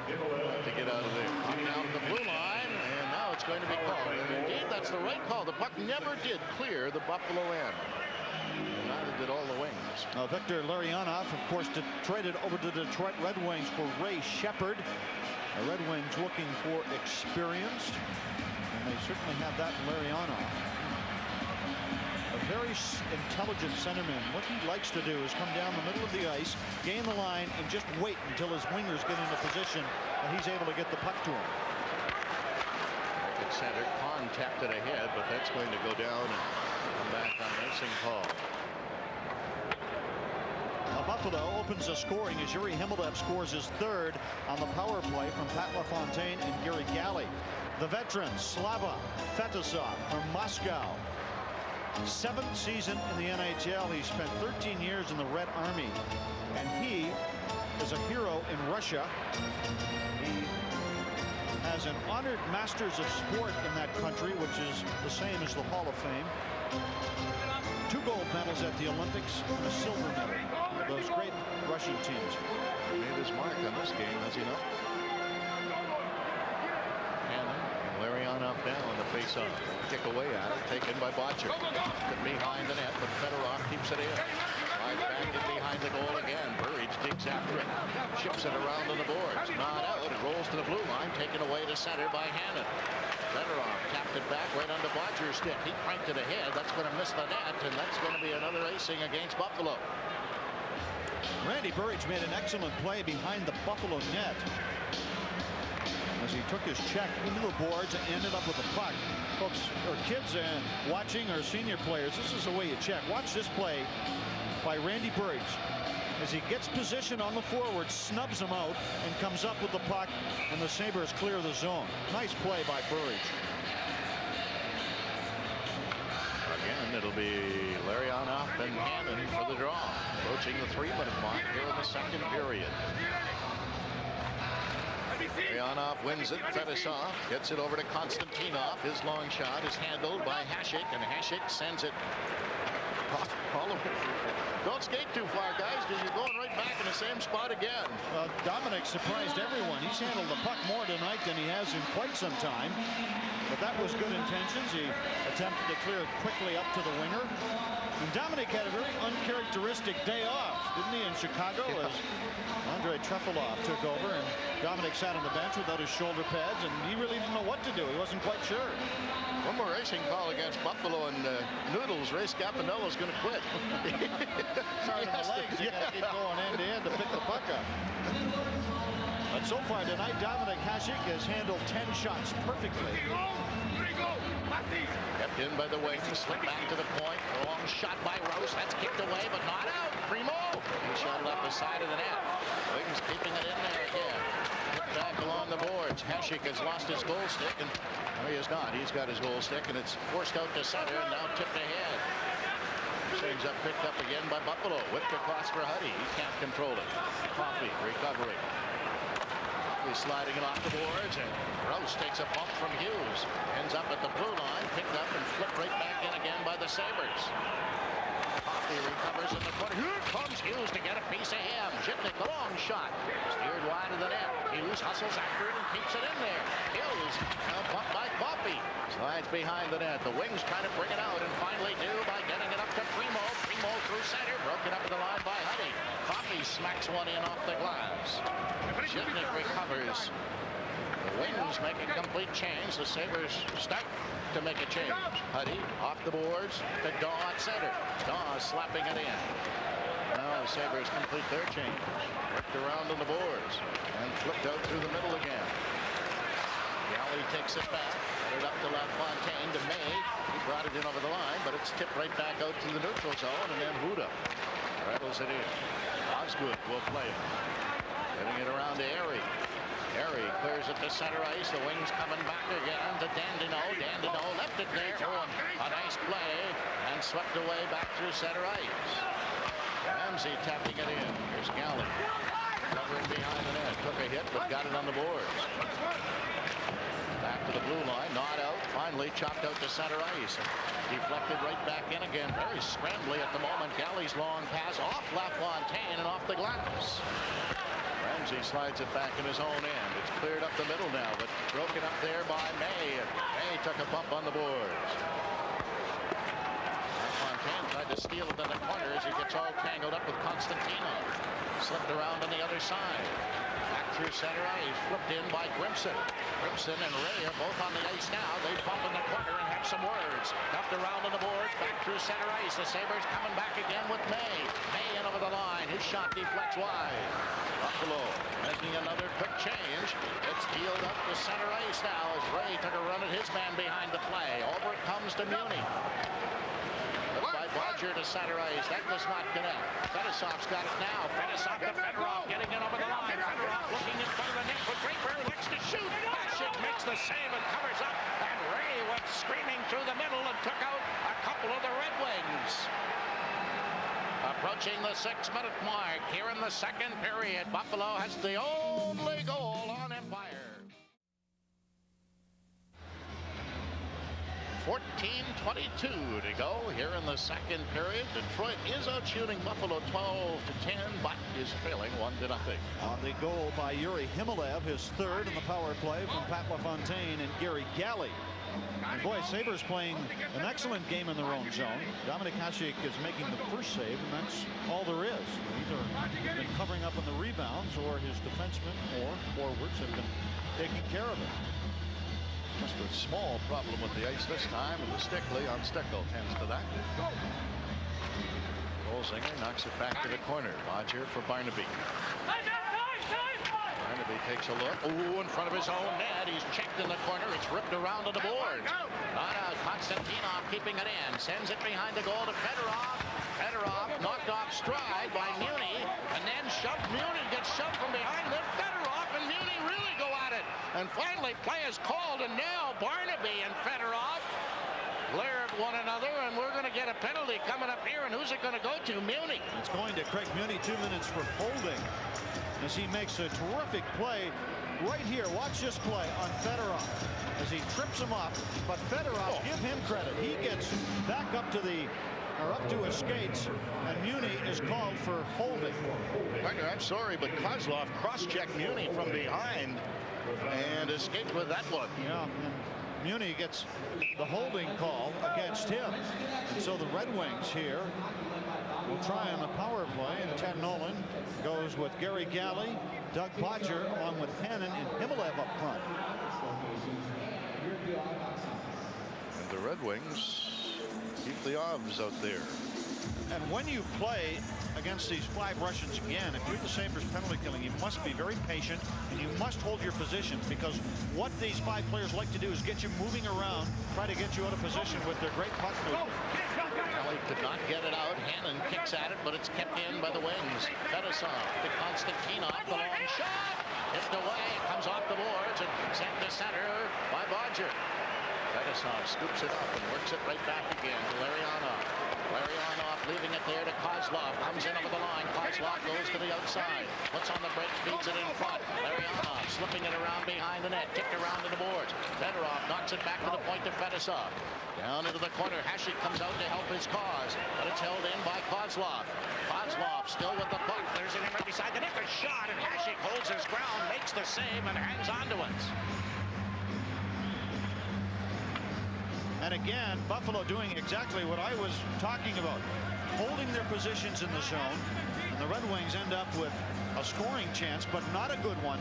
to get out of there. Puck down the blue line, and now it's going to be called. And indeed, that's the right call. The puck never did clear the Buffalo end. And neither did all the wings. Victor Larionov, of course, traded over to the Detroit Red Wings for Ray Shepard. The Red Wings looking for experience, and they certainly have that in Larionov. A very intelligent centerman. What he likes to do is come down the middle of the ice, gain the line, and just wait until his wingers get into position and he's able to get the puck to him. At center, Kahn tapped it ahead, but that's going to go down and come back on an icing call. Buffalo opens the scoring as Yuri Himmeldev scores his third on the power play from Pat LaFontaine and Gary Galley. The veterans, Slava Fedorov from Moscow. 7th season in the NHL. He spent 13 years in the Red Army, and he is a hero in Russia. He has an honored Masters of Sport in that country, which is the same as the Hall of Fame. 2 gold medals at the Olympics and a silver medal. Those great Russian teams. He made his mark on this game, has he not? Larionov down on the face-off. Kick away at it, taken by Botcher. Behind the net, but Fedorov keeps it in. Slides back in behind the goal again. Burridge digs after it. Ships it around on the boards. Not out. It rolls to the blue line. Taken away to center by Hannon. Fedorov tapped it back right under Botcher's stick. He cranked it ahead. That's going to miss the net, and that's going to be another icing against Buffalo. Randy Burridge made an excellent play behind the Buffalo net as he took his check into the boards and ended up with the puck. Folks, or kids watching, or senior players, this is the way you check. Watch this play by Randy Burridge as he gets position on the forward, snubs him out, and comes up with the puck, and the Sabres clear the zone. Nice play by Burridge. Again, it'll be Larionov and Hannon for the draw. Approaching the 3-minute mark here in the second period. Larionov wins it. Fedorov gets it over to Konstantinov. His long shot is handled by Hasek, and Hasek sends it all the way. Don't skate too far, guys, because you're going right back in the same spot again. Dominik surprised everyone. He's handled the puck more tonight than he has in quite some time. But that was good intentions. He attempted to clear quickly up to the winger. And Dominik had a very uncharacteristic day off, didn't he, in Chicago, as Andrei Trefilov took over, and Dominik sat on the bench without his shoulder pads, and he really didn't know what to do. He wasn't quite sure. One more racing call against Buffalo, and Noodles, Ray Scapanella's going to quit. Sorry to the legs. You got to keep going end to end to pick the puck up. But so far tonight, Dominik Hasek has handled 10 shots perfectly. Kept in by the wing, slipped back to the point. A long shot by Rose. That's kicked away, but not out. Primo. He shot it up the side of the net. Wings keeping it in there again. Hit back along the boards. Hasek has lost his goal stick, and no, he has not. He's got his goal stick, and it's forced out to center, and now tipped ahead. Ends up picked up again by Buffalo. Whipped across for Huddy. He can't control it. Coffey recovering. He's sliding it off the boards, and Rouse takes a bump from Hughes. Ends up at the blue line, picked up and flipped right back in again by the Sabres. Coffey recovers in the corner. Here comes Hughes to get a piece of him. Zhitnik, a long shot. Steered wide of the net. Hughes hustles after it and keeps it in there. Hughes now bumped by Coffey. Slides behind the net. The Wings trying to bring it out, and finally do by getting it up to Primo. Primo through center. Broken up at the line by Huddy. Coffey smacks one in off the glass. Zhitnik recovers. The Wings make a complete change. The Sabres start to make a change. Huddy off the boards to Daw at center. Daw slapping it in. Now the Sabres complete their change. Worked around on the boards and flipped out through the middle again. Galley takes it back. Put it up to LaFontaine to May. He brought it in over the line, but it's tipped right back out to the neutral zone, and then Huddy rattles it in. Osgood will play it. Getting it around to Erie. Erie clears it to center ice. The Wings coming back again to Dandino. Dandino left it there. Oh, a nice play and swept away back through center ice. Ramsey tapping it in. Here's Galley. Covering behind the net. Took a hit, but got it on the boards. Back to the blue line. Not out. Finally chopped out to center ice. Deflected right back in again. Very scrambly at the moment. Galley's long pass off LaFontaine and off the glass. Ramsey slides it back in his own end. It's cleared up the middle now, but broken up there by May. And May took a bump on the boards. LaFontaine tried to steal it in the corner as he gets all tangled up with Constantino. Slipped around on the other side. Back through center ice. Flipped in by Grimson. Grimson and Ray are both on the ice now. They bump in the corner and have some words. Dumped around on the boards. Back through center ice. The Sabres coming back again with May. May in over the line. His shot deflects wide. Buffalo making another quick change. It's peeled up to center ice now as Ray took a run at his man behind the play. Over it comes to Muni. By Bodger to center ice. That does not connect. Fedosov's got it now. Fedosov to Federov getting in over the line. Federov looking in front of the net with Draper. Looks to shoot. Hasek makes the save and covers up. And Ray went screaming through the middle and took out a couple of the Red Wings. Approaching the 6-minute mark here in the second period. Buffalo has the only goal on Empire. 14:22 to go here in the second period. Detroit is out shooting Buffalo 12-10, but is trailing 1-0. On the goal by Yuri Himalev, his third in the power play from Pat LaFontaine and Gary Galley. And boy, Sabres playing an excellent game in their own zone. Dominik Hasek is making the first save, and that's all there is. Either been covering up on the rebounds, or his defensemen or forwards have been taking care of it. Just a small problem with the ice this time, and the Stickley on Stickle tends to that. Holzinger knocks it back to the corner. Bodger for Barnaby. Barnaby takes a look. Ooh, in front of his own net. He's checked in the corner. It's ripped around to the boards. Not out. Konstantinov keeping it in. Sends it behind the goal to Fedorov. Fedorov knocked off stride by Muni, and then shoved. Muni gets shoved from behind. Then Fedorov and Muni really go at it. And finally, play is called, and now Barnaby and Fedorov glare at one another, and we're going to get a penalty coming up here. And who's it going to go to? Muni. It's going to Craig Muni. 2 minutes for holding, as he makes a terrific play right here. Watch this play on Fedorov as he trips him up. But Fedorov, give him credit. He gets back up to his skates, and Muni is called for holding. I'm sorry, but Kozlov cross-checked Muni from behind and escaped with that one. Yeah, and Muni gets the holding call against him. And so the Red Wings here will try on the power play, and Ted Nolan goes with Gary Galley, Doug Bodger, along with Hannon and Himalev up front. And the Red Wings keep the Avs out there. And when you play against these 5 Russians again, if you're the Sabres penalty killing, you must be very patient, and you must hold your position, because what these 5 players like to do is get you moving around, try to get you out of position with their great puck movement. Kelly could not get it out. Hannon kicks at it, but it's kept in by the wings. Fedosov to Konstantinov. The long shot. Tipped away. Comes off the boards and sent to center by Bodger. Fedosov scoops it up and works it right back again to Larionov. Larionov leaving it there to Kozlov. Comes in over the line. Kozlov goes to the outside. Puts on the brake, feeds it in front. Larionov slipping it around behind the net. Tipped around to the boards. Fedorov knocks it back to the point to Fedosov. Down into the corner. Hasek comes out to help his cause, but it's held in by Kozlov. Kozlov still with the puck. There's him right beside the net. A shot, and Hasek holds his ground, makes the save, and hangs on to it. And again, Buffalo doing exactly what I was talking about, holding their positions in the zone, and the Red Wings end up with a scoring chance, but not a good one.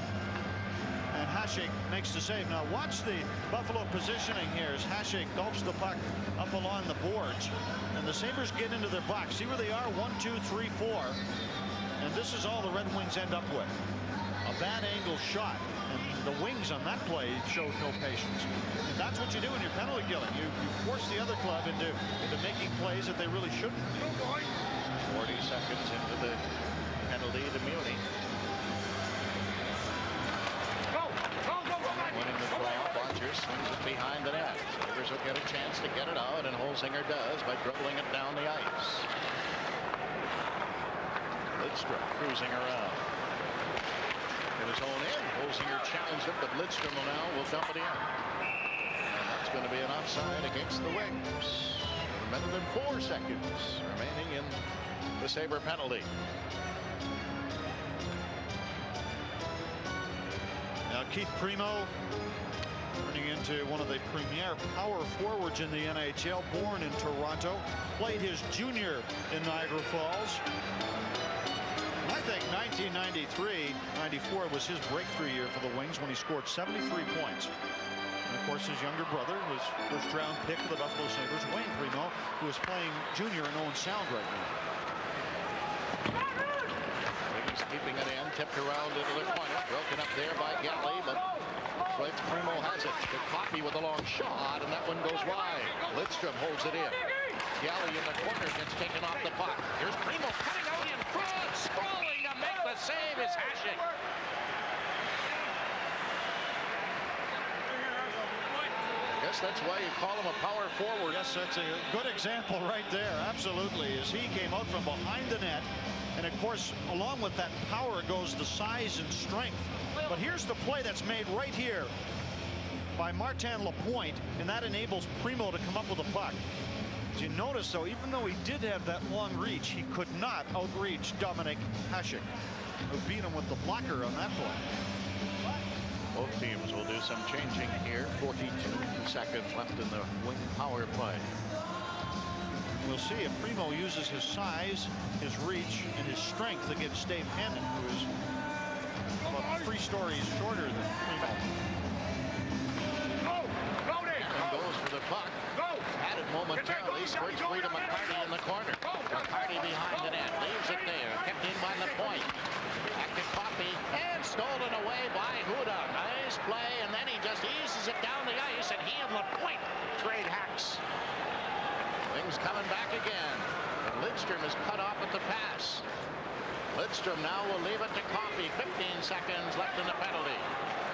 And Hasek makes the save. Now watch the Buffalo positioning here as Hasek gulps the puck up along the boards, and the Sabres get into their box. See where they are? 1, 2, 3, 4. And this is all the Red Wings end up with. A bad angle shot. And the Wings on that play showed no patience. And that's what you do when you're penalty killing. You force the other club into making plays that they really shouldn't be. 40 seconds into the penalty to Muni. Winning the draw, Bodger swings it behind the net. Sabres will get a chance to get it out, and Holzinger does by dribbling it down the ice. Lidstrom cruising around. In his own end, Holzinger challenged him, but Lidstrom will dump it in. And that's going to be an offside against the Wings. A minute and 4 seconds remaining in the Sabre penalty. Now Keith Primo turning into one of the premier power forwards in the NHL, born in Toronto, played his junior in Niagara Falls. I think 1993-94 was his breakthrough year for the Wings when he scored 73 points. And of course his younger brother was first round pick of the Buffalo Sabres, Wayne Primo, who is playing junior in Owen Sound right now. Wings keeping it in, tipped around into the corner, broken up there by Galley, but Primo has it to Coffey with a long shot, and that one goes wide. Lidstrom holds it in. Galley in the corner gets taken off the puck. Here's Primo cutting out in front, sprawling to make the save is Hasek. I guess that's why you call him a power forward. Yes, that's a good example right there. Absolutely, as he came out from behind the net, and of course, along with that power goes the size and strength. But here's the play that's made right here by Martin Lapointe, and that enables Primo to come up with a puck. As you notice, though, even though he did have that long reach, he could not outreach Dominik Hasek, who beat him with the blocker on that play. Both teams will do some changing here. 42 seconds left in the Wing power play. We'll see if Primo uses his size, his reach, and his strength against Dave Hannon, who is about 3 stories shorter than Primo. And goes for the puck. Had it momentarily. Squirts free to McCarty in the corner. McCarty behind the net. Leaves it there. Kept in by Lapointe. Back to Coffey. And stolen away by Huddy. Nice play. And then he just eases it down the ice. And he and Lapointe trade hacks. Wings coming back again. And Lidstrom is cut off at the pass. Lidstrom now will leave it to Coffey. 15 seconds left in the penalty.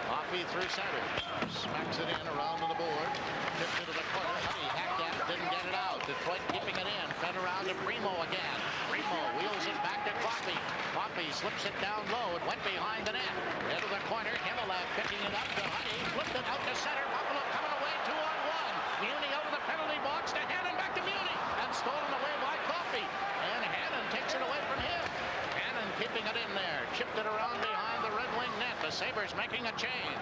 Coffey through center. Smacks it in around to the board. Tipped into the corner. Huddy hacked at it. Didn't get it out. Detroit keeping it in. Fed around to Primo again. Primo wheels it back to Coffey. Coffey slips it down low. It went behind the net. Into the corner. Himmelab picking it up to Huddy. Flipped it out to center. Buffalo coming away 2-on-1. Muni out of the penalty box to Hannon. Back to Muni. And stolen away by Coffey. And Hannon takes it away from him. Hannon keeping it in there. Chipped it around behind the Red Wing net. The Sabres making a change.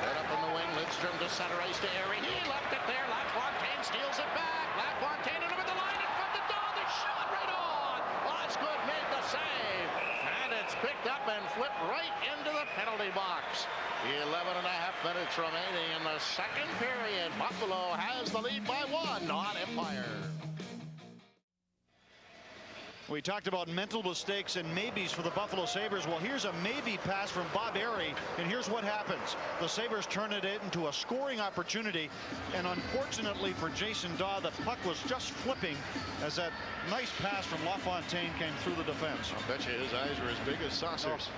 Right up in the wing. Lidstrom to center ice to Erie. He left it there. LaFontaine steals it back. LaFontaine over the line in front of the door. The shot right on. Osgood made the save. And it's picked up and flipped right into the penalty box. 11 and a half minutes remaining in the second period. Buffalo has the lead by 1 on Empire. We talked about mental mistakes and maybes for the Buffalo Sabres. Well, here's a maybe pass from Bob Erie, and here's what happens. The Sabres turn it into a scoring opportunity, and unfortunately for Jason Daw, the puck was just flipping as that nice pass from LaFontaine came through the defense. I bet you his eyes are as big as saucers.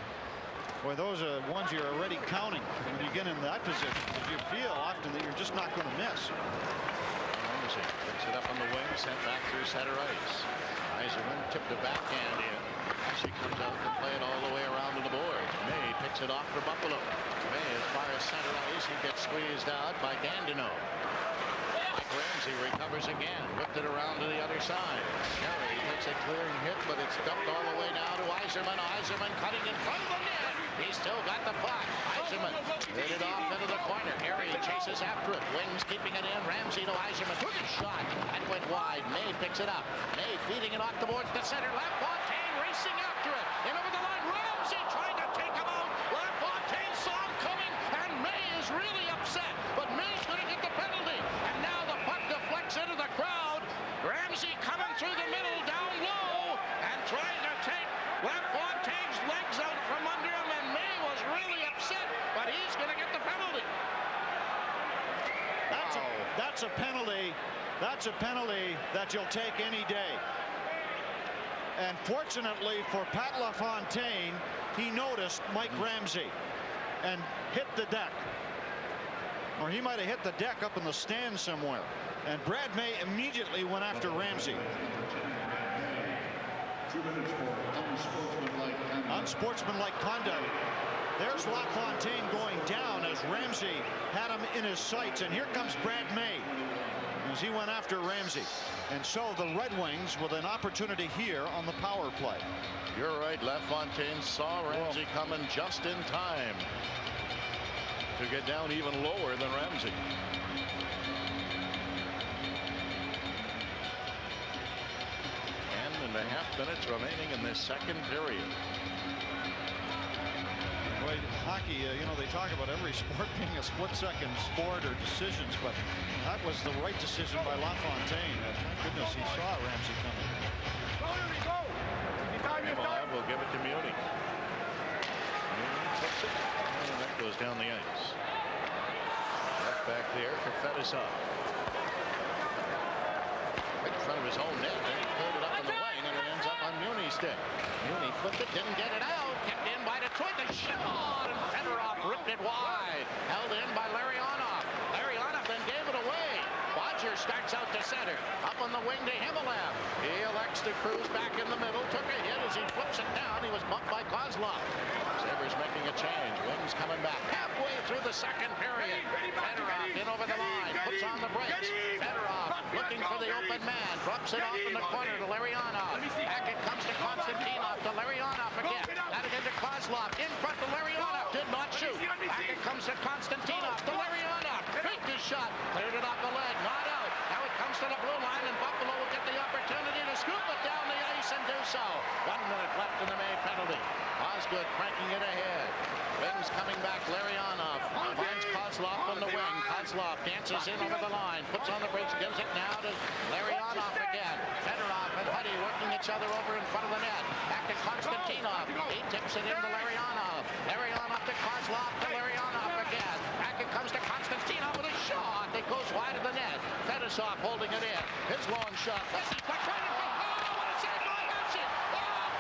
Boy, those are ones you're already counting when you get in that position. You feel often that you're just not going to miss. Picks it up on the wing, sent back through center ice. Yzerman tipped the backhand in. She comes out to play it all the way around to the boards. May picks it off for Buffalo. May as far as center ice. He gets squeezed out by Gandino. Mike Ramsey recovers again. Whipped it around to the other side. Gary takes a clearing hit, but it's dumped all the way now to Yzerman. Yzerman cutting in front of the net. He's still got the puck. Yzerman hit it off into the corner. Gary chases after it. Wings keeping it in. Ramsey to Yzerman. Took a shot. That went wide. May picks it up. May feeding it off the boards to center. LaFontaine racing after it. In over the line. Ramsey trying to take him out. LaFontaine saw him coming, and May is really upset. But May's going to get the penalty. And now the puck deflects into the crowd. Ramsey coming through the middle, down low, and trying to take LaFontaine's legs out from under him. And May was really upset, but he's going to get the penalty. That's a penalty. That's a penalty that you'll take any day. And fortunately for Pat LaFontaine, he noticed Mike Ramsey and hit the deck. Or he might have hit the deck up in the stand somewhere. And Brad May immediately went after Ramsey. 2 minutes for unsportsmanlike conduct. Unsportsmanlike conduct. There's LaFontaine going down as Ramsey had him in his sights, and here comes Brad May as he went after Ramsey. And so the Red Wings with an opportunity here on the power play. You're right. LaFontaine saw Ramsey coming just in time to get down even lower than Ramsey. 10.5 minutes remaining in this second period. Boy, hockey, you know, they talk about every sport being a split-second sport or decisions, but that was the right decision by LaFontaine. Thank goodness he saw Ramsey coming. We'll give it to Munich. Munich puts it, and that goes down the ice. Right back there for Federov. Right in front of his own net, then he pulled it up in the lane, and it ends up on Muni's stick. Muni flipped it, didn't get it out. Kept in by Detroit. The shot, and Federov ripped it wide. Held in by Larionov. Larionov then gave it away. Bodger starts out to center. Up on the wing to Himmelab. He elects to cruise back in the middle. Took a hit as he flips it down. He was bumped by Kozlov. Sabres making a change. Wings coming back. Halfway through the second period. Federov in over the line. Puts on the brakes. Federov looking for the open man. Drops it off in the corner to Larionov. Back it comes to Konstantinov. To Larionov again. That again to Kozlov. In front to Larionov. Did not shoot. Back it comes to Konstantinov. To Larionov. Faked his shot. Cleared it off the leg. Not out. Now it comes to the blue line, and Buffalo will get the opportunity to scoop it down the ice and do so. 1 minute left in the May penalty. Osgood cranking it ahead. Wings coming back. Larionov finds Kozlov on the wing. Kozlov dances in over the line. Puts on the brakes. Gives it now to Larionov again. Federov and Huddy working each other over in front of the net. Back to Konstantinov. He tips it into Larionov. Larionov to Kozlov. To Larionov again. Back it comes to Konstantinov with a shot that goes wide of the net. Fedosov holding it in. His long shot. Let's see. Right in front. Oh, what a save by Hasek. Oh,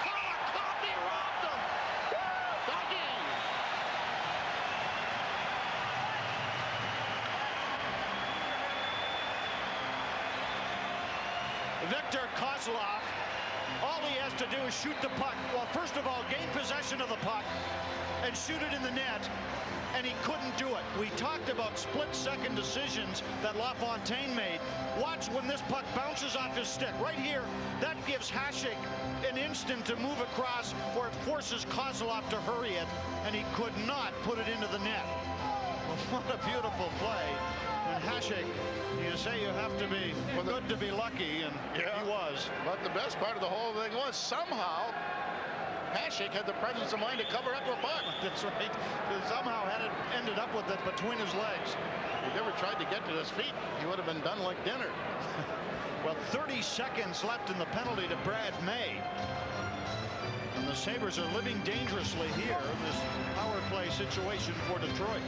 Coffey robbed him. Doggy. Victor Kozlov, all he has to do is shoot the puck. Well, first of all, gain possession of the puck and shoot it in the net, and he couldn't do it. We talked about split-second decisions that LaFontaine made. Watch when this puck bounces off his stick. Right here, that gives Hasek an instant to move across, or it forces Kozlov to hurry it, and he could not put it into the net. Well, what a beautiful play. And Hasek, you say you have to be good to be lucky, and he was. But the best part of the whole thing was somehow Hasek had the presence of mind to cover up the puck. That's right. Somehow had it ended up with it between his legs. If he never tried to get to his feet, he would have been done like dinner. Well, 30 seconds left in the penalty to Brad May. And the Sabres are living dangerously here in this power play situation for Detroit.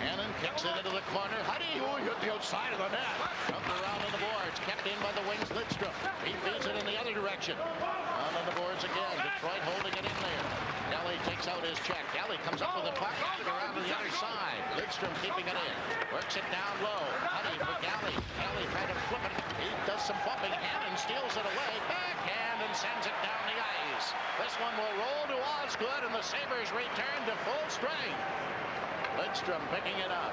Hannon kicks it into the corner. Huddy, who hit the outside of the net. Jumped around on the boards. Kept in by the wings, Lidstrom. He feeds it in the other direction. On the boards again. Detroit holding it in there. Galley takes out his check. Galley comes up with a puck. Around to the other side. Lidstrom keeping it in. Works it down low. Huddy for Galley. Galley trying to flip it. He does some bumping. Hannon steals it away. Backhand and sends it down the ice. This one will roll to Osgood, and the Sabres return to full strength. Lidstrom picking it up.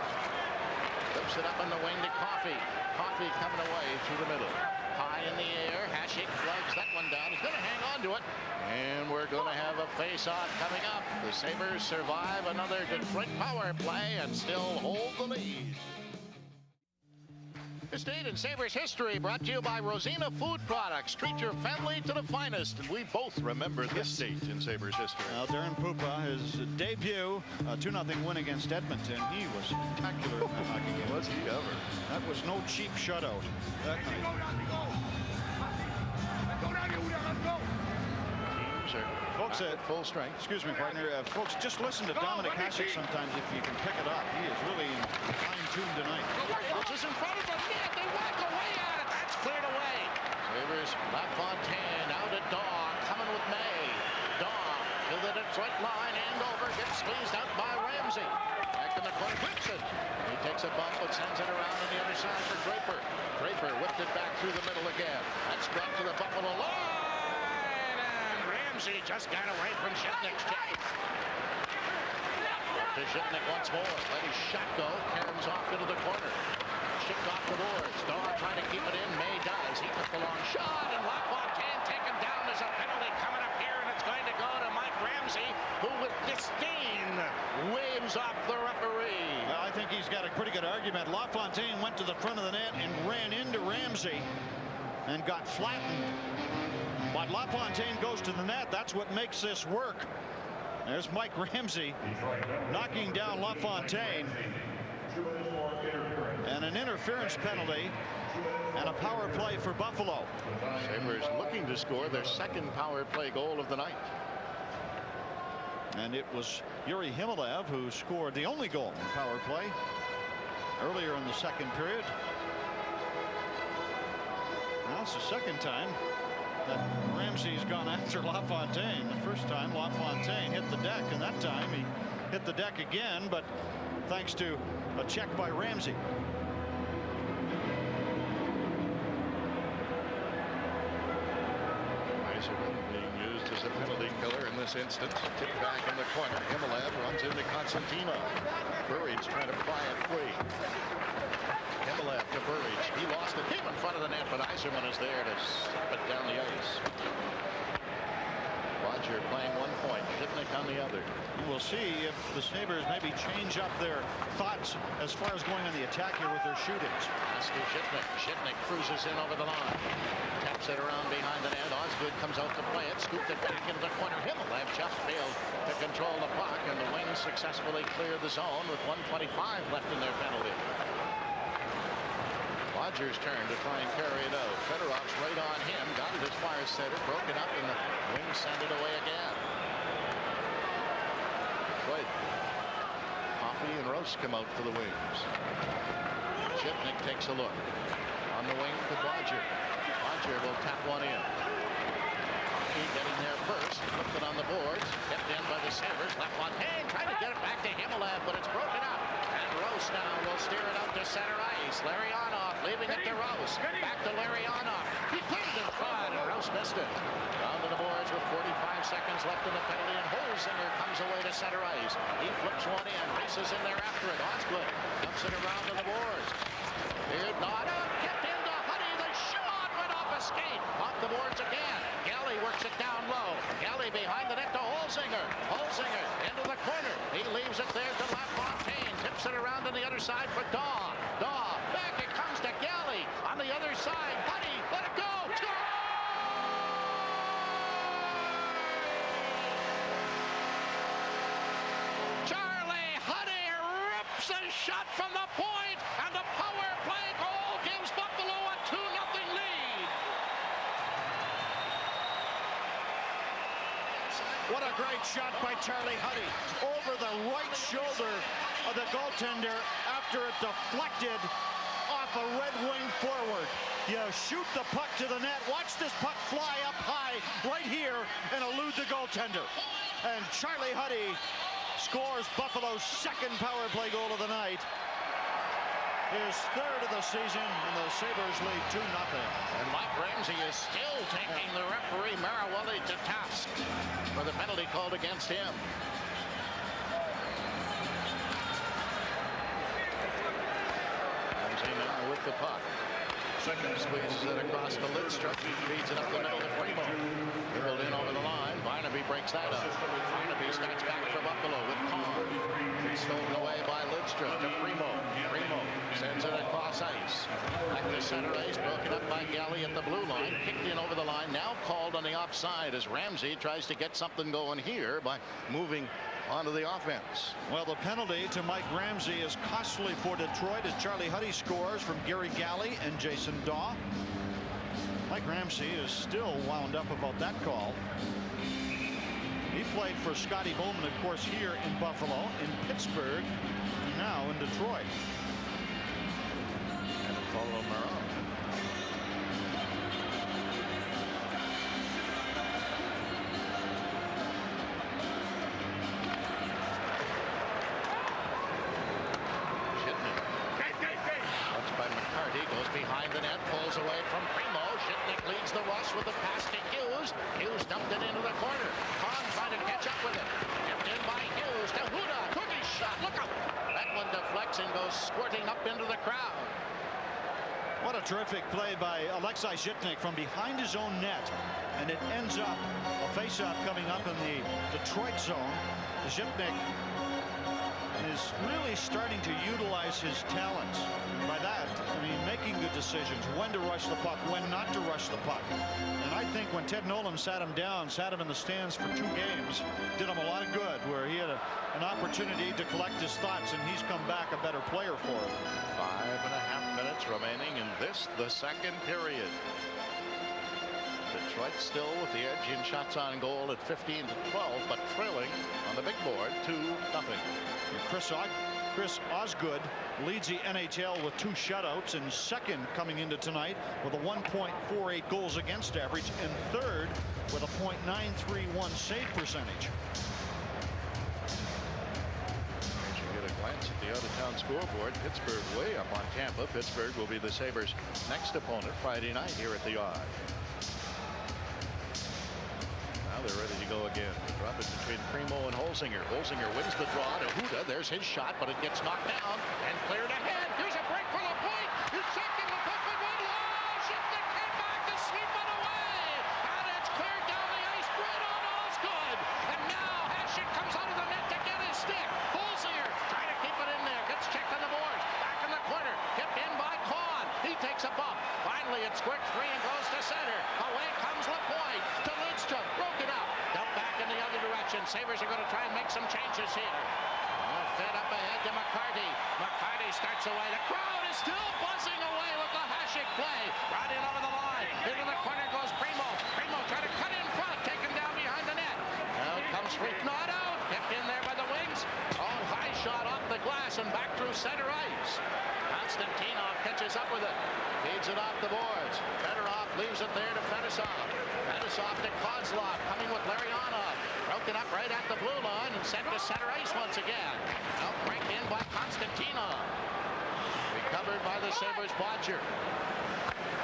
Flips it up on the wing to Coffey. Coffey coming away through the middle. High in the air. Hasek flags that one down. He's going to hang on to it. And we're going to have a face-off coming up. The Sabres survive another Detroit power play and still hold the lead. This date in Sabres history brought to you by Rosina Food Products. Treat your family to the finest. And we both remember this date in Sabres history. Now, Darren Pupa, his debut, a 2-0 win against Edmonton. He was spectacular in that hockey game. Was he ever? That was no cheap shutout that night. Teams are Folks, at full strength. Excuse me, partner. Folks, just listen to Dominik Hasek sometimes if you can pick it up. He is really fine-tuned tonight. Which is in front of the net. They whack away at it. That's cleared away. Sabres, LaFontaine out at Daw. Coming with May. Daw to the Detroit line and over. Gets squeezed out by Ramsey. Back in the corner. Whips it. He takes a bump but sends it around on the other side for Draper. Draper whipped it back through the middle again. That's brought to the Buffalo line. Ramsey just got away from Shipnick's check. To Shipnick once more. Let his shot go. Caroms off into the corner. Shipped off the boards. Daw trying to keep it in. May does. He took the long shot, and LaFontaine taken down. There's a penalty coming up here, and it's going to go to Mike Ramsey, who with disdain waves off the referee. Well, I think he's got a pretty good argument. LaFontaine went to the front of the net and ran into Ramsey and got flattened. But LaFontaine goes to the net. That's what makes this work. There's Mike Ramsey knocking down LaFontaine. And an interference penalty and a power play for Buffalo. Sabres looking to score their second power play goal of the night. And it was Yuri Himalev who scored the only goal in power play earlier in the second period. Now it's the second time that Ramsey's gone after LaFontaine. The first time LaFontaine hit the deck, and that time he hit the deck again, but thanks to a check by Ramsey. Yzerman being used as a penalty killer in this instance. Tipped back in the corner. Himalev runs into Constantino. Burridge trying to pry it free. Himalev to Burridge. He lost it deep in front of the net, but Yzerman is there to slap it down the ice. Roger playing 1 point. Shipnick on the other. We'll see if the Sabres maybe change up their thoughts as far as going on the attack here with their shootings. That's to Shipnick. Shipnick cruises in over the line. Taps it around behind the net. Osgood comes out to play it. Scooped it back into the corner. Himalev just failed to control the puck, and the Wings successfully cleared the zone with 1:25 left in their penalty. Rogers' turn to try and carry it out. Fedorov's right on him. Got it as far as center. Broke it up, and the Wings send it away again. Right. Coffey and Roast come out for the Wings. Shipnick takes a look. On the wing to Roger. Roger will tap one in. Coffey getting there first. Flipped it on the boards. Kept in by the Sabres. LaFontaine trying to get it back to Himalev, but it's broken up. And Roast now will steer it out to center ice. Larionov leaving it to Roast. Back to Larionov. He put it in front, and Roast missed it. Down to the boards with 45 seconds left in the penalty, and Holzinger comes away to center ice. He flips one in, races in there after it. Osgood dumps it around to the boards. Here, not up, kept into Huddy. The shot went off a skate. Off the boards again. Galley works it down low. Galley behind the net to Holzinger. Holzinger into the corner. He leaves it there to LaFontaine. Tips it around on the other side for Daw. Daw, back it comes to Galley. On the other side, Huddy, let it go. Charlie Huddy rips a shot from the point, and the power play goal gives Buffalo a 2-0 lead. What a great shot by Charlie Huddy over the right shoulder of the goaltender after it deflected off a Red Wing forward. You shoot the puck to the net. Watch this puck fly up high right here and elude the goaltender. And Charlie Huddy scores Buffalo's second power play goal of the night. His third of the season, and the Sabres lead 2-0. And Mike Ramsey is still taking the referee Marawali to task for the penalty called against him. Ramsey now with the puck. Second squeezes it across the Lidstrom. Feeds it up the middle to Primo. Dribbled in over the line. Barnaby breaks that up. Barnaby starts back for Buffalo with Carr. Stolen away by Lidstrom to Primo. Primo sends it across ice. Back to center ice. Broken up by Galley at the blue line. Kicked in over the line. Now called on the offside as Ramsey tries to get something going here by moving onto the offense. Well, the penalty to Mike Ramsey is costly for Detroit as Charlie Huddy scores from Gary Galley and Jason Daw. Mike Ramsey is still wound up about that call. He played for Scotty Bowman, of course, here in Buffalo, in Pittsburgh, and now in Detroit. And Paulo Marone. Goes behind the net, pulls away from Primo. Shipnick leads the rush with the pass to Hughes. Hughes dumped it into the corner. Kahn trying to catch up with it. Tipped in by Hughes to Huddy. Cookie shot. Look out. That one deflects and goes squirting up into the crowd. What a terrific play by Alexei Zhitnik from behind his own net. And it ends up a faceoff coming up in the Detroit zone. Zhitnik is really starting to utilize his talents. By that, I mean making good decisions, when to rush the puck, when not to rush the puck. And I think when Ted Nolan sat him down, sat him in the stands for 2 games, did him a lot of good, where he had an opportunity to collect his thoughts, and he's come back a better player for it. 5.5 minutes remaining in this, the second period. Detroit still with the edge in shots on goal at 15-12, but trailing on the big board 2-0. Chris Osgood leads the NHL with 2 shutouts, and second coming into tonight with a 1.48 goals against average, and third with a .931 save percentage. As you get a glance at the out-of-town scoreboard, Pittsburgh way up on Tampa. Pittsburgh will be the Sabres' next opponent Friday night here at the Yard. They're ready to go again. Drop it between Primo and Holzinger. Holzinger wins the draw to Huddy. There's his shot, but it gets knocked down and cleared ahead. Here's a break for LaPointe. He's checking the puck with one low. Zhitnik came back to sweep it away. And it's cleared down the ice. Right on Osgood. And now Hasek comes out of the net to get his stick. Holzinger trying to keep it in there. Gets checked on the boards. Back in the corner. Tipped in by Kahn. He takes a bump. Finally, it squirts free and goes to center. Away comes LaPointe to Lidstrom. Broken up. Dumped back in the other direction. Sabres are going to try and make some changes here. Fed up ahead to McCarty. McCarty starts away. The crowd is still buzzing away with the Hasek play. Right in over the line. Into the corner goes Primo. Primo trying to cut in front. Taken down behind the net. Now comes Freak. Not out. Kept in there by the wings. Oh, high shot off the glass and back through center ice. Konstantinov catches up with it. Feeds it off the boards. Federov leaves it there to Fedosov. Fedosov to Kozlov, coming with Larionov. Broken up right at the blue line and sent to center ice once again. Now cranked in by Konstantinov. Recovered by the Sabres' Bodger.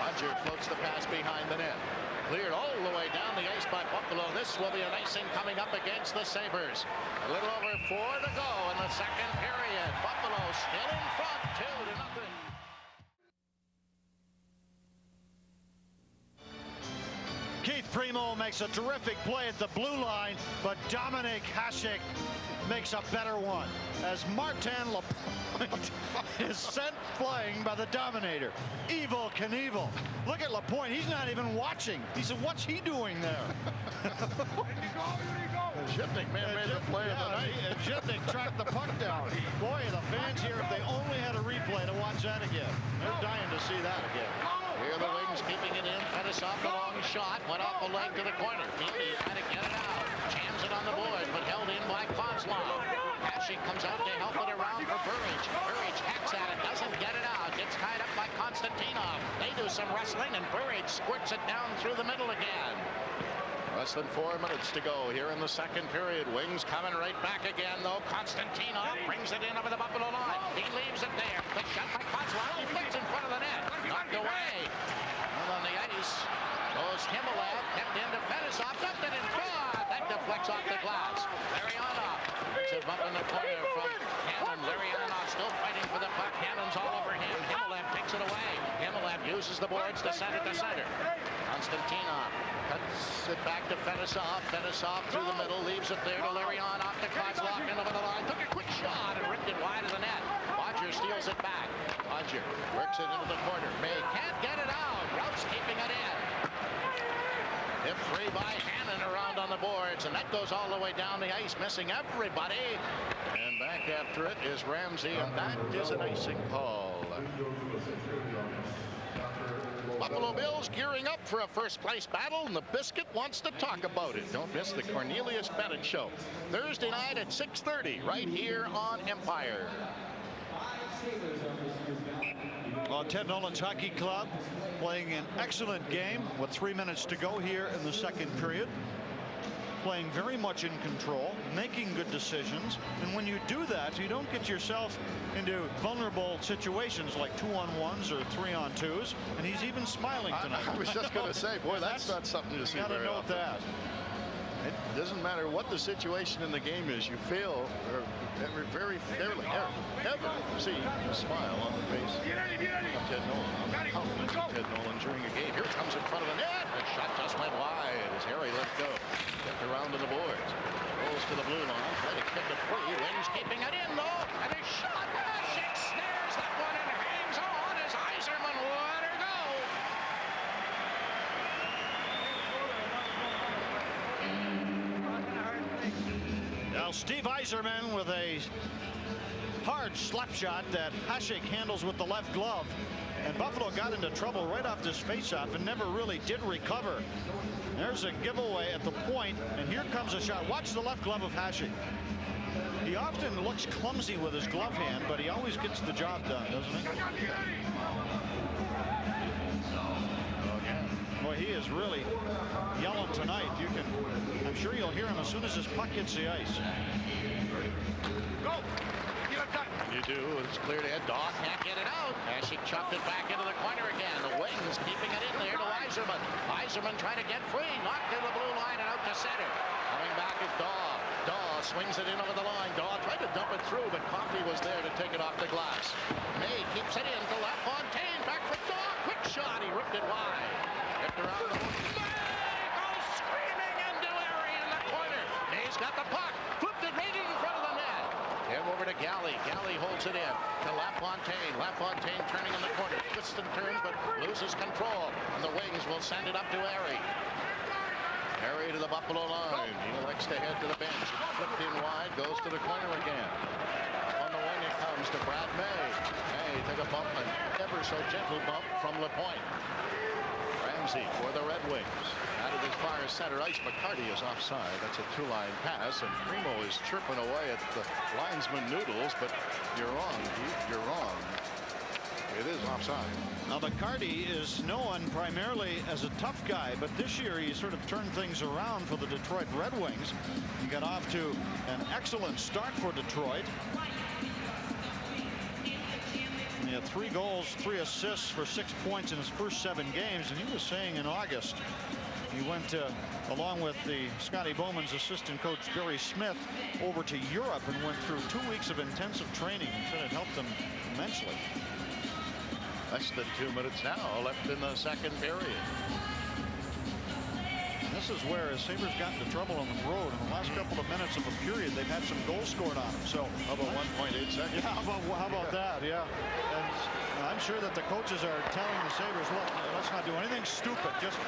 Bodger floats the pass behind the net. Cleared all the way down the ice by Buffalo. This will be an icing coming up against the Sabres. A little over 4 to go in the second period. Buffalo still in front, 2-0. Keith Primo makes a terrific play at the blue line, but Dominik Hasek makes a better one as Martin LaPointe is sent flying by the Dominator. Evel Knievel. Look at LaPointe. He's not even watching. He said, what's he doing there? Zhitnik may have made the play of the night. Zhitnik tracked the puck down. Boy, the fans here, if they only had a replay to watch that again. They're dying to see that again. Here the Wings keeping it in. Fedosov the long shot. Went off the leg to the corner. Peavy trying to get it out. Jams it on the board, but held in by Kozlov. Hasek comes out to help it around for Burridge. Burridge hacks at it. Doesn't get it out. Gets tied up by Konstantinov. They do some wrestling, and Burridge squirts it down through the middle again. Less than 4 minutes to go here in the second period. Wings coming right back again, though. Konstantinov brings it in over the Buffalo line. He leaves it there. The shot by Kozlov. He flicks in front of the net. Knocked away. And on the ice goes Himmelab. Kept into Fedosov. Dumped it in front. That deflects off the glass. Larionov. It's a bump in the corner from Hannon. Larionov still fighting for the puck. Hannon's all over him. Himmelab takes it away. Himmelab uses the boards to send it to center. Konstantinov cuts it back to Fedosov. Fedosov through the middle, leaves it there to Larionov to Kozlov, in over the line. Took a quick shot and ripped it wide of the net. Bodger steals it back. Bodger works it into the corner. May can't get it out. Rouse keeping it in. Hit free by Hannon around on the boards, and that goes all the way down the ice, missing everybody. And back after it is Ramsey, and that is an icing call. Buffalo Bills gearing up for a first-place battle, and the Biscuit wants to talk about it. Don't miss the Cornelius Bennett Show, Thursday night at 6:30, right here on Empire. Well, Ted Nolan's Hockey Club playing an excellent game with 3 minutes to go here in the second period. Playing very much in control, making good decisions, and when you do that, you don't get yourself into vulnerable situations like 2-on-1s or 3-on-2s, and he's even smiling tonight. I was just going to say, boy, that's not something you see very often. Gotta note that. Doesn't matter what the situation in the game is, you feel very fairly ever see a smile on the face of Ted Nolan. Ted Nolan during a game. Here it comes in front of the net. The shot just went wide as Harry let go. Kept around to the boards. Rolls to the blue line. Try to kick it free. Wings keeping it in though. And his shot. Hasek snares that one and hangs on as Yzerman let her go. Now Steve Yzerman with a hard slap shot that Hasek handles with the left glove. And Buffalo got into trouble right off this faceoff and never really did recover. There's a giveaway at the point, and here comes a shot. Watch the left glove of Hasek. He often looks clumsy with his glove hand, but he always gets the job done, doesn't he? Boy, he is really yelling tonight. I'm sure you'll hear him as soon as his puck hits the ice. Go! You do. It's clear to head. Daw can't get it out. Hasek chopped it back into the corner again. The Wings keeping it in there to Yzerman. Yzerman trying to get free. Knocked to the blue line and out to center. Coming back is Daw. Daw swings it in over the line. Daw tried to dump it through, but Coffey was there to take it off the glass. May keeps it in to LaFontaine. Back for Daw. Quick shot. He ripped it wide. Ripped around the May goes screaming into Harry in the corner. May's got the puck. Flipped it right in front of the net. Him over to Galley. Galley holds it in to LaFontaine. LaFontaine turning in the corner. Twists and turns, but loses control. And the Wings will send it up to Harry. Harry to the Buffalo line. He elects to head to the bench. Flipped in wide. Goes to the corner again. On the wing it comes to Brad May. May took a bump, an ever so gentle bump from LaPointe. Ramsey for the Red Wings. Out of his far center ice. McCarty is offside. That's a two-line pass, and Primo is chirping away at the linesman Noodles, but you're wrong, Keith. You're wrong. It is offside. Now McCarty is known primarily as a tough guy, but this year he sort of turned things around for the Detroit Red Wings. He got off to an excellent start for Detroit. He had 3 goals, 3 assists for 6 points in his first 7 games, and he was saying in August he went along with the Scotty Bowman's assistant coach Barry Smith over to Europe and went through 2 weeks of intensive training. He said it helped him immensely. Less than 2 minutes now left in the second period. This is where Sabres got into trouble on the road. In the last couple of minutes of a period, they've had some goals scored on them. So how about 1.8 seconds? Yeah, how about that? Yeah. And I'm sure that the coaches are telling the Sabres, look, let's not do anything stupid. Just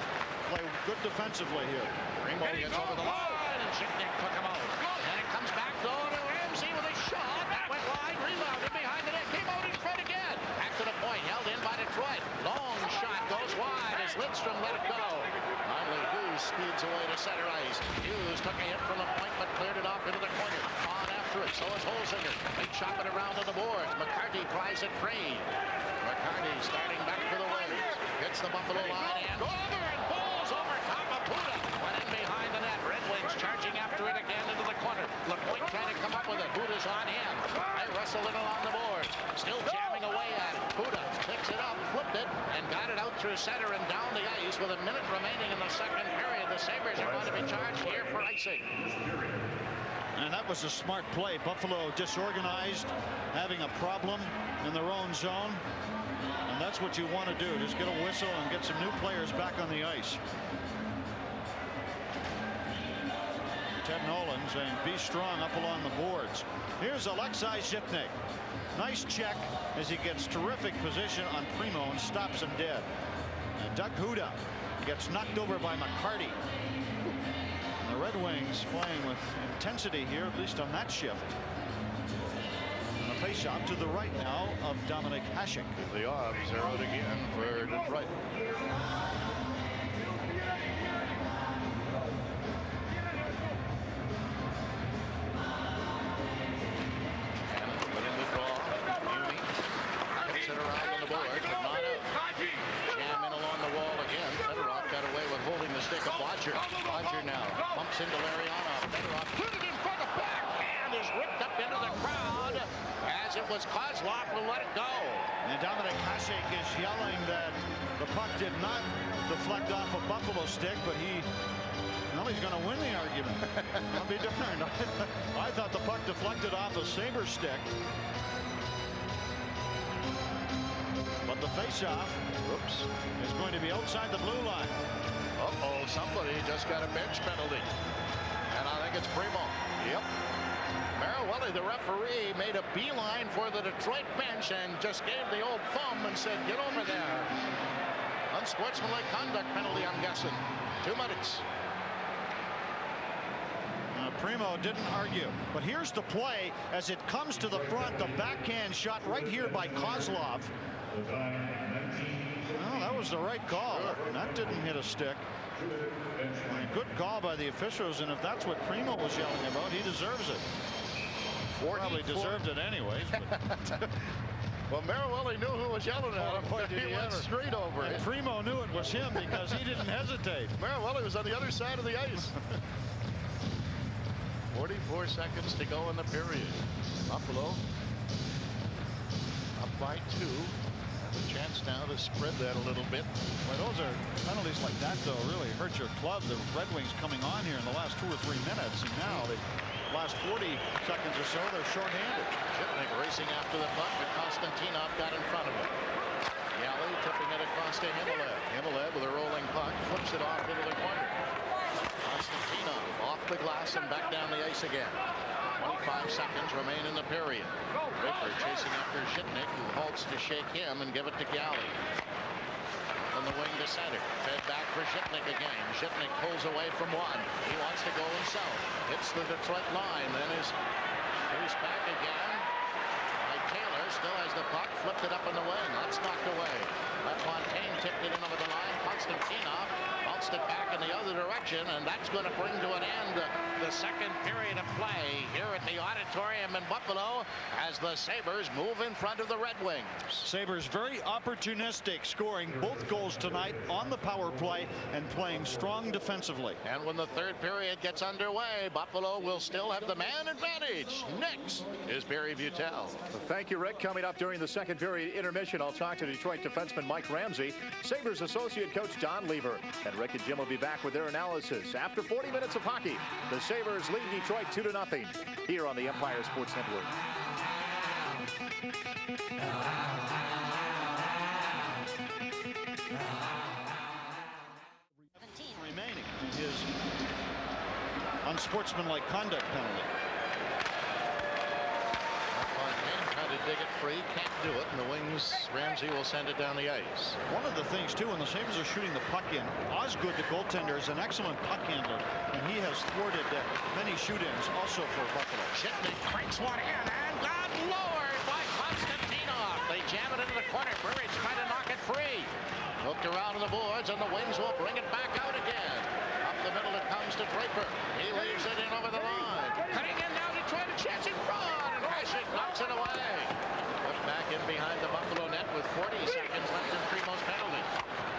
play good defensively here. Primo gets over the line, and Shipnick took him out. And it comes back though to Ramsey with a shot. That went wide, rebounded behind the net, came out in front again. Back to the point, held in by Detroit. Long shot goes wide as Lidstrom let it go. Finally, Hughes speeds away to center ice. Hughes took a hit from the point, but cleared it off into the corner. On after it, so is Holzinger. They chop it around to the boards. McCarty tries it free. McCarty starting back for the Wings. Hits the Buffalo line and over and balls over top of Huddy. Went in behind the net. Red Wings charging after it again into the corner. LaPointe trying to come up with it. Huddy's on him. They wrestle it along the boards. Still jamming away at it. Huddy picks it up, flipped it, and got it out through center and down the ice with a minute remaining in the second period. The Sabres are going to be charged here for icing. And that was a smart play. Buffalo disorganized, having a problem in their own zone. And that's what you want to do. Just get a whistle and get some new players back on the ice. Ted Nolan saying be strong up along the boards. Here's Alexei Shipnick. Nice check as he gets terrific position on Primo and stops him dead. And Doug Huddy gets knocked over by McCarty. And the Red Wings playing with intensity here, at least on that shift. And the faceoff to the right now of Dominik Hasek. The odds zeroed again for Detroit. Around on the board, but not out. Jam in along the wall again. Federov got away with holding the stick of Bodger. Bodger now bumps into Larionov. Federov put it in front of back and is ripped up into the crowd as it was Kozlov who let it go. And Dominik Hasek is yelling that the puck did not deflect off a Buffalo stick, but he's going to win the argument. argument. I'll be darned. I thought the puck deflected off the Sabres stick. But the faceoff, oops, is going to be outside the blue line. Uh-oh, somebody just got a bench penalty. And I think it's Primo. Yep. Marawelli, the referee, made a beeline for the Detroit bench and just gave the old thumb and said, get over there. Unsportsmanlike conduct penalty, I'm guessing. 2 minutes. Primo didn't argue. But here's the play as it comes to the front. The backhand shot right here by Kozlov. Well, that was the right call. That didn't hit a stick. Good call by the officials, and if that's what Primo was yelling about, he deserves it. Probably deserved it anyways. But well, Marawelli knew who was yelling at him, but he went straight over it. Primo knew it was him because he didn't hesitate. Marawelli was on the other side of the ice. 44 seconds to go in the period. Buffalo up by 2. Have a chance now to spread that a little bit. Well, those are penalties like that, though, really hurt your club. The Red Wings coming on here in the last 2 or 3 minutes, and now the last 40 seconds or so, they're shorthanded. Shipnick racing after the puck, but Konstantinov got in front of him. Yali tipping it across to Himmelad. Himmelad with a rolling puck, flips it off into the corner. Konstantinov off the glass and back down the ice again. 25 seconds remain in the period. Draper chasing after Shipnick, who halts to shake him and give it to Galley. On the wing to center. Fed back for Shipnick again. Shipnick pulls away from one. He wants to go himself. Hits the Detroit line. Then is chased back again by Taylor. Still has the puck. Flipped it up in the wing. That's knocked away. LaFontaine tipped it in over the line. Konstantinov bounced it back in the other direction, and that's going to bring to an end the second period of play here at the Auditorium in Buffalo as the Sabres move in front of the Red Wings. Sabres very opportunistic, scoring both goals tonight on the power play and playing strong defensively. And when the third period gets underway, Buffalo will still have the man advantage. Next is Barry Butel. Well, thank you, Rick. Coming up during the second period intermission, I'll talk to Detroit defenseman Mike Ramsey, Sabres associate coach Don Lever, and Rick and Jim will be back with their analysis. After 40 minutes of hockey, the Sabres lead Detroit 2-0 here on the Empire Sports Network. Remaining in his unsportsmanlike conduct penalty. To dig it free, can't do it, and the Wings, Ramsey will send it down the ice. One of the things, too, when the Sabres are shooting the puck in, Osgood, the goaltender, is an excellent puck handler, and he has thwarted many shoot-ins also for Buffalo. Shipnick breaks one in and got lowered by Konstantinov. They jam it into the corner. Burridge trying to knock it free. Hooked around on the boards, and the Wings will bring it back out again. Up the middle it comes to Draper. He leaves it in over the line. Cutting in now to try to chance in front, and Hasek knocks it away. Put back in behind the Buffalo net with 40 seconds left in Primo's penalty.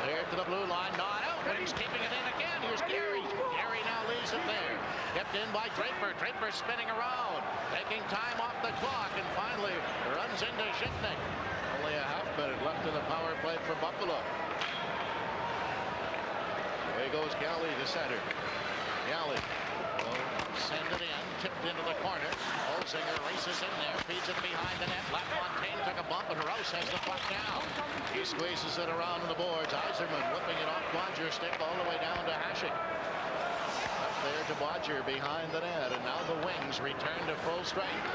Cleared to the blue line, not out. Wings keeping it in again. Here's Gary. Gary now leaves it there. Kept in by Draper. Draper spinning around, taking time off the clock, and finally runs into Shipnick. Only a half minute left in the power play for Buffalo. Away goes Galley to center. Galley will send it in, tipped into the corner. Holzinger races in there, feeds it behind the net. LaFontaine took a bump, and Rouse has the puck down. He squeezes it around the boards. Yzerman whipping it off Bodger's stick all the way down to Hasek. Up there to Bodger behind the net, and now the Wings return to full strength.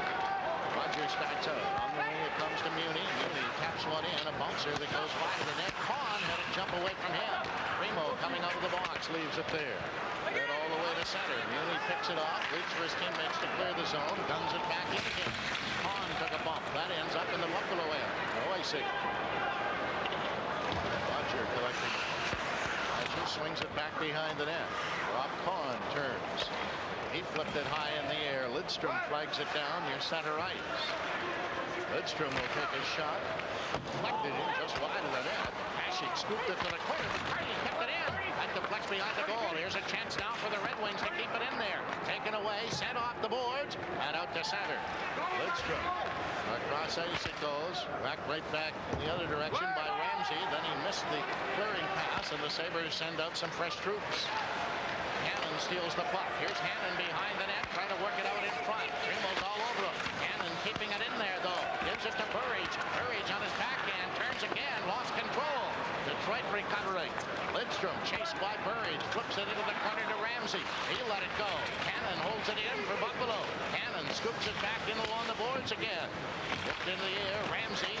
Bodger starts out. On the wing it comes to Muni. Muni taps one in, a bouncer that goes wide of the net. Kahn had it jump away from him. Primo coming out of the box, leaves it there. Then all the way to center. Muni picks it off, waits for his teammates to clear the zone, guns it back in again. Kahn took a bump. That ends up in the Buffalo end. No icing. Bodger collecting. Bodger swings it back behind the net. Rob Kahn turns. He flipped it high in the air. Lidstrom flags it down near center ice. Lidstrom will take a shot. Deflected in just wide of the net. Hasek scooped it to the corner. McCarty kept it in. That deflects behind the goal. Here's a chance now for the Red Wings to keep it in there. Taken away, sent off the boards, and out to center. Lidstrom. Across ice it goes. Back right back the other direction by Ramsey. Then he missed the clearing pass, and the Sabres send out some fresh troops. Hannon steals the puck. Here's Hannon behind the net, trying to work it out in front. Primo's all over him. Hannon keeping it in there, though. Gives it to Burridge. Burridge on his backhand. Turns again. Lost control. Detroit recovering. Lidstrom chased by Burridge. Flips it into the corner to Ramsey. He'll let it go. Hannon holds it in for Buffalo. Hannon scoops it back in along the boards again. Whipped in the air. Ramsey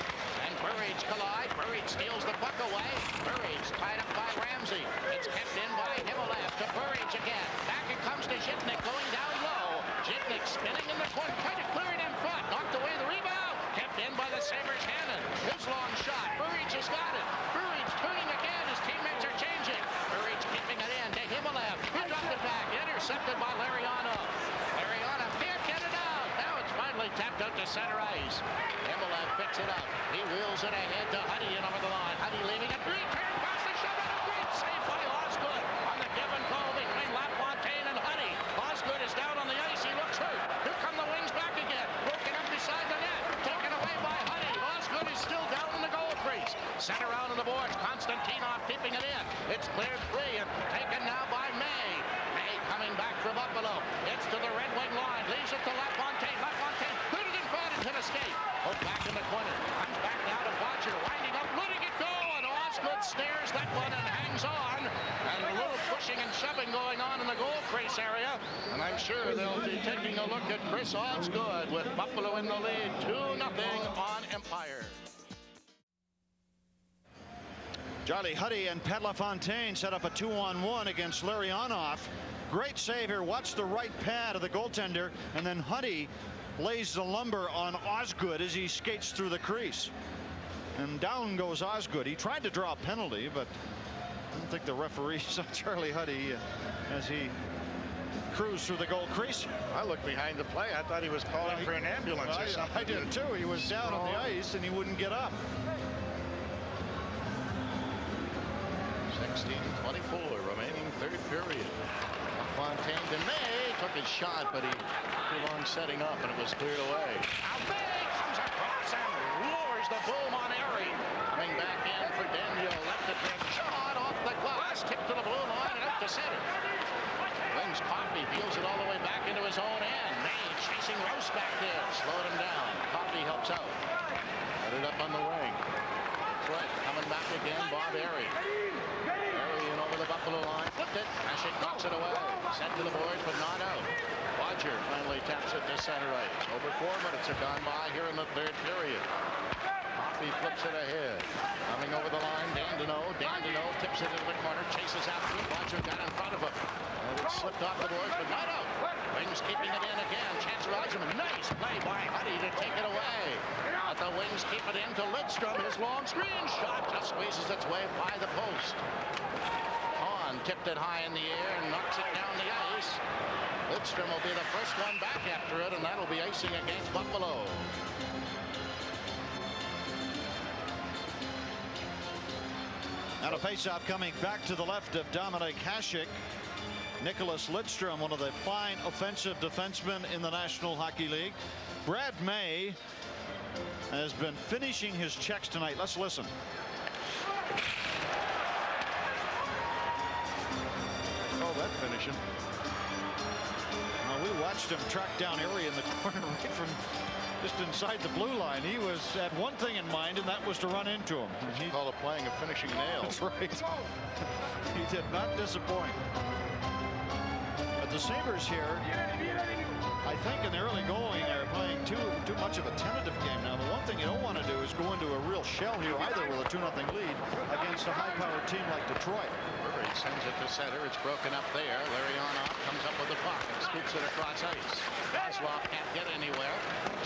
and Burridge collide. Burridge steals the puck away. Burridge tied up by Ramsey. It's kept in by Himolev to Burridge again. Back it comes to Zhitnik going down low. Zhitnik spinning in the corner. Trying to clear it in front. Knocked away the rebound. Kept in by the Sabres. Hannon. His long shot. Burridge has got it. Burridge turning again. His teammates are changing. Burridge keeping it in to Himolev. He dropped it back. Intercepted by Lariano. Lariano can't get it out. Now it's finally tapped out to center ice. Himolev picks it up. He wheels it ahead to Huddy and over the line. Huddy leaving it. Return pass to shove it. A great save by Osgood on the give and go between LaFontaine and Huddy. Osgood is down on the ice. He looks hurt. Here come the wings back again. Broken up beside the net. Taken away by Huddy. Osgood is still down in the goal crease. Sent around on the boards. Konstantinov keeping it in. It's cleared free and taken now by May. May coming back for Buffalo. It's to the Red Wing line. Leaves it to LaFontaine. LaFontaine put it in front into the skate. Put back in the corner. Comes back now to Bodger. Winding up. Letting it go. And Osgood snares that one and hangs on. And a little pushing and shoving going on in the goal crease area. And I'm sure they'll be taking a look at Chris Osgood with Buffalo in the lead. 2-0 on Empire. Charlie Huddy and Pat LaFontaine set up a 2-on-1 against Larionov. Great save here. Watch the right pad of the goaltender, and then Huddy lays the lumber on Osgood as he skates through the crease. And down goes Osgood. He tried to draw a penalty, but I don't think the referee saw Charlie Huddy as he cruised through the goal crease. I looked behind the play. I thought he was calling for an ambulance or something. I did too. He was down on the ice and he wouldn't get up. 16:24 remaining third period. LaFontaine to May took his shot, but he too long setting up and it was cleared away. Now May comes across and lowers the boom on Erie. Coming back in for Daniel. Left it there. Shot off the glass. Tipped to the blue line and out to center. Wings Coffey peels it all the way back into his own end. May chasing Rouse back there. Slowed him down. Coffey helps out. Put it up on the wing. Right, coming back again, Bob Erie. Erie in over the Buffalo line. Flipped it. Hasek knocks it away. Sent to the boards, but not out. Bodger finally taps it to center ice. Over 4 minutes have gone by here in the third period. Coffey flips it ahead. Coming over the line, Dandino. Dandino tips it into the corner, chases after it. Bodger got in front of him. And it slipped off the boards, but not out. Wings keeping it in again. Chance for Yzerman. Nice play by Huddy to take it away. But the Wings keep it in to Lidstrom. His long screen shot just squeezes its way by the post. Hahn tipped it high in the air and knocks it down the ice. Lidstrom will be the first one back after it, and that'll be icing against Buffalo. Now a face-off coming back to the left of Dominik Hasek. Nicholas Lidstrom, one of the fine offensive defensemen in the National Hockey League. Brad May has been finishing his checks tonight. Let's listen. Oh, that finishing. Well, we watched him track down Erie in the corner right from just inside the blue line. He had one thing in mind, and that was to run into him. He called it playing a finishing nail. That's right. He did not disappoint. But the Sabres here, I think in the early going, are playing too much of a tentative game now. The one thing you don't want to do is go into a real shell here either with a 2-0 lead against a high-powered team like Detroit. Burridge sends it to center. It's broken up there. Larionov comes up with the puck and scoops it across ice. Kozlov can't get anywhere.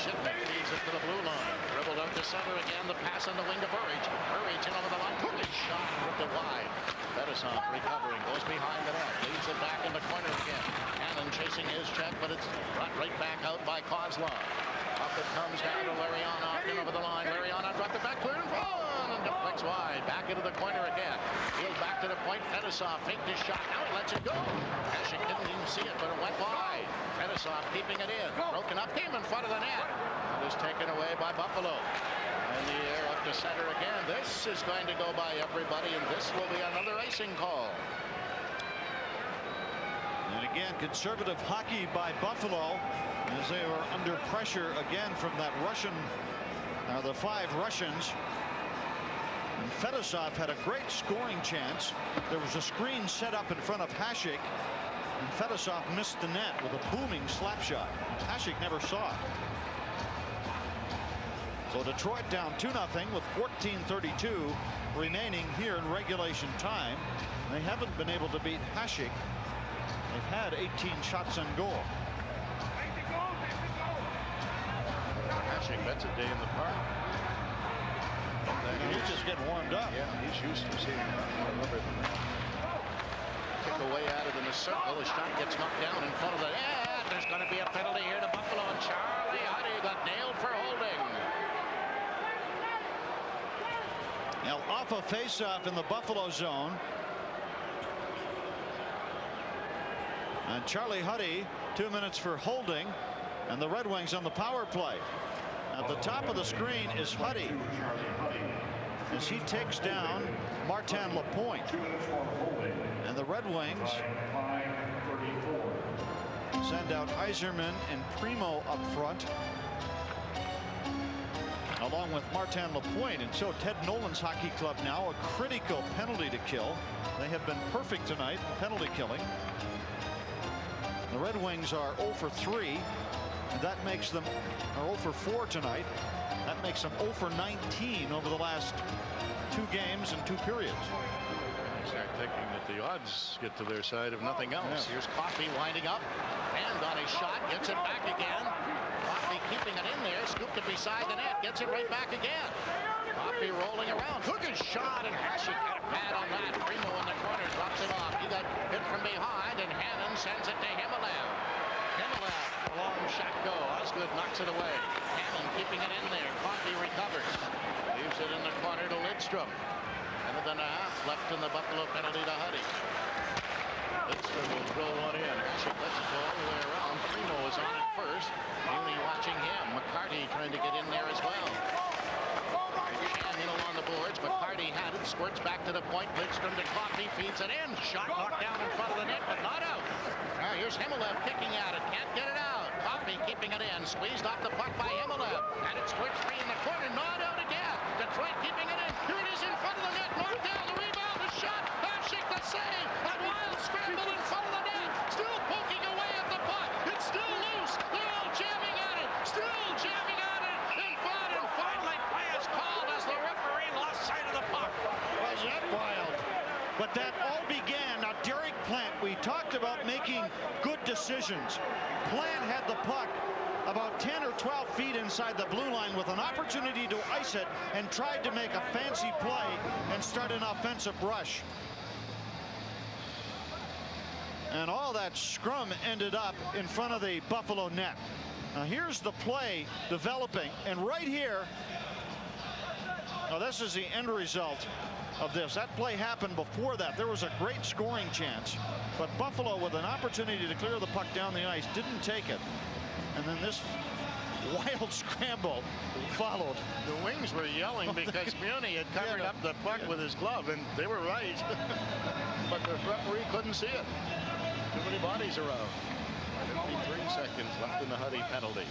Zhitnik feeds it to the blue line. Dribbled out to center again. The pass on the wing to Burridge. Burridge in over the line. Took his shot. Ripped it wide. Federov recovering. Goes behind the net. Leads it back in the corner again. Hannon chasing his check, but it's brought right back out by Kozlov. Up it comes down to Larionov. In over the line. Larionov dropped it back. Cleared and and deflects wide. Back into the corner again. He'll back to the point. Federov faked his shot. Now he lets it go. Hasek didn't even see it, but it went wide. Federov keeping it in. Broken up. Came in front of the net. It is taken away by Buffalo. In the air up to center again. This is going to go by everybody, and this will be another icing call. Again, conservative hockey by Buffalo as they were under pressure again from that Russian, the 5 Russians. And Fedorov had a great scoring chance. There was a screen set up in front of Hasek, and Fedorov missed the net with a booming slap shot. Hasek never saw it. So Detroit down 2-0 with 14:32 remaining here in regulation time. They haven't been able to beat Hasek. They've had 18 shots on goal. Hasek, that's a day in the park. He's just getting warmed up. Yeah, he's used to seeing more rubber than that. Kick away out of the circle. The shot gets knocked down in front of the net. There's going to be a penalty here to Buffalo, and Charlie Huddy got nailed for holding. Now off a face-off in the Buffalo zone. And Charlie Huddy, 2 minutes for holding, and the Red Wings on the power play. At the top of the screen is Huddy as he takes down Martin LaPointe. And the Red Wings send out Yzerman and Primo up front, along with Martin LaPointe. And so Ted Nolan's hockey club now a critical penalty to kill. They have been perfect tonight, penalty killing. The Red Wings are 0 for 3. And that makes them 0 for 4 tonight. That makes them 0 for 19 over the last 2 games and 2 periods. I start thinking that the odds get to their side if nothing else. Here's Coffey winding up. Hand on his shot. Gets it back again. Coffey keeping it in there. Scooped it beside the net. Gets it right back again. Coffey rolling around. Took his shot, and Hasek got a pad on that. Primo in the corner drops it off. He got hit from behind, and Hannon sends it to Himmelab. A long shot go. Osgood knocks it away. Hannon keeping it in there. Coffey recovers. Leaves it in the corner to Lidstrom. Minute and a half left in the Buffalo penalty to Huddy. Lidstrom will throw one in. Hasek lets it go all the way around. Primo is on it first. Only watching him. McCarty trying to get in there as well. Shan on the boards. McCarty had it. Squirts back to the point. Lidstrom to Coffey. Feeds it in. Shot knocked down in front of the net, but not out. Now here's Himmelab kicking at it. Can't get it out. Coffey keeping it in. Squeezed off the puck by Himmelab. And it's squirts free in the corner. Not out again. Detroit keeping it in. Here it is in front of the net. Knocked down. The rebound. The shot. Hasek the save. A wild scramble in front of the net. Still poking away at the puck. It's still loose. They're all jamming at it. Still jamming at it. And finally play is called as the referee lost sight of the puck. Was that wild? But that all began. Now Derek Plant, we talked about making good decisions. Plant had the puck about 10 or 12 feet inside the blue line with an opportunity to ice it and tried to make a fancy play and start an offensive rush. And all that scrum ended up in front of the Buffalo net. Now here's the play developing, and right here, now this is the end result of this. That play happened before that. There was a great scoring chance, but Buffalo, with an opportunity to clear the puck down the ice, didn't take it. And then this wild scramble followed. The Wings were yelling because Muni had covered up the puck with his glove, and they were right. But the referee couldn't see it. Too many bodies around. 53 seconds left in the Huddy penalty.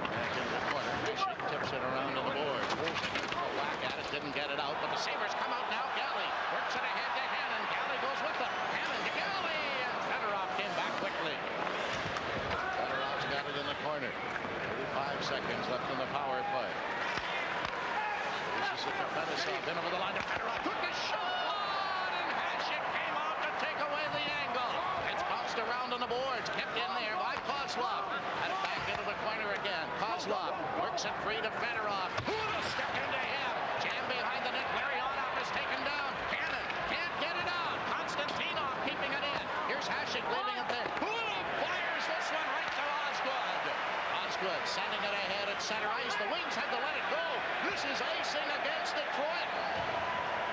Back in the corner. Hasek tips it around to the boards. A whack at it. Didn't get it out, but the Sabres come out now. Galley works it ahead to Hannon. Galley goes with them. Hannon to Galley. And Federov came back quickly. Fedorov's got it in the corner. 35 seconds left in the power play. This is it to Fedorov. In over the line to Federov. Took a shot, and Hasek came out to take away the angle. It's bounced around on the boards. Kept in there by Kozlov. Had it back into the corner again. Kozlov works it free to Federov. Huda stuck into him. Jam behind the net. Larry Onoff is taken down. Hannon can't get it out. Konstantinov keeping it in. Here's Hasek leaving it there. Huda fires this one right to Osgood. Osgood sending it ahead at center ice. The Wings had to let it go. This is icing against Detroit.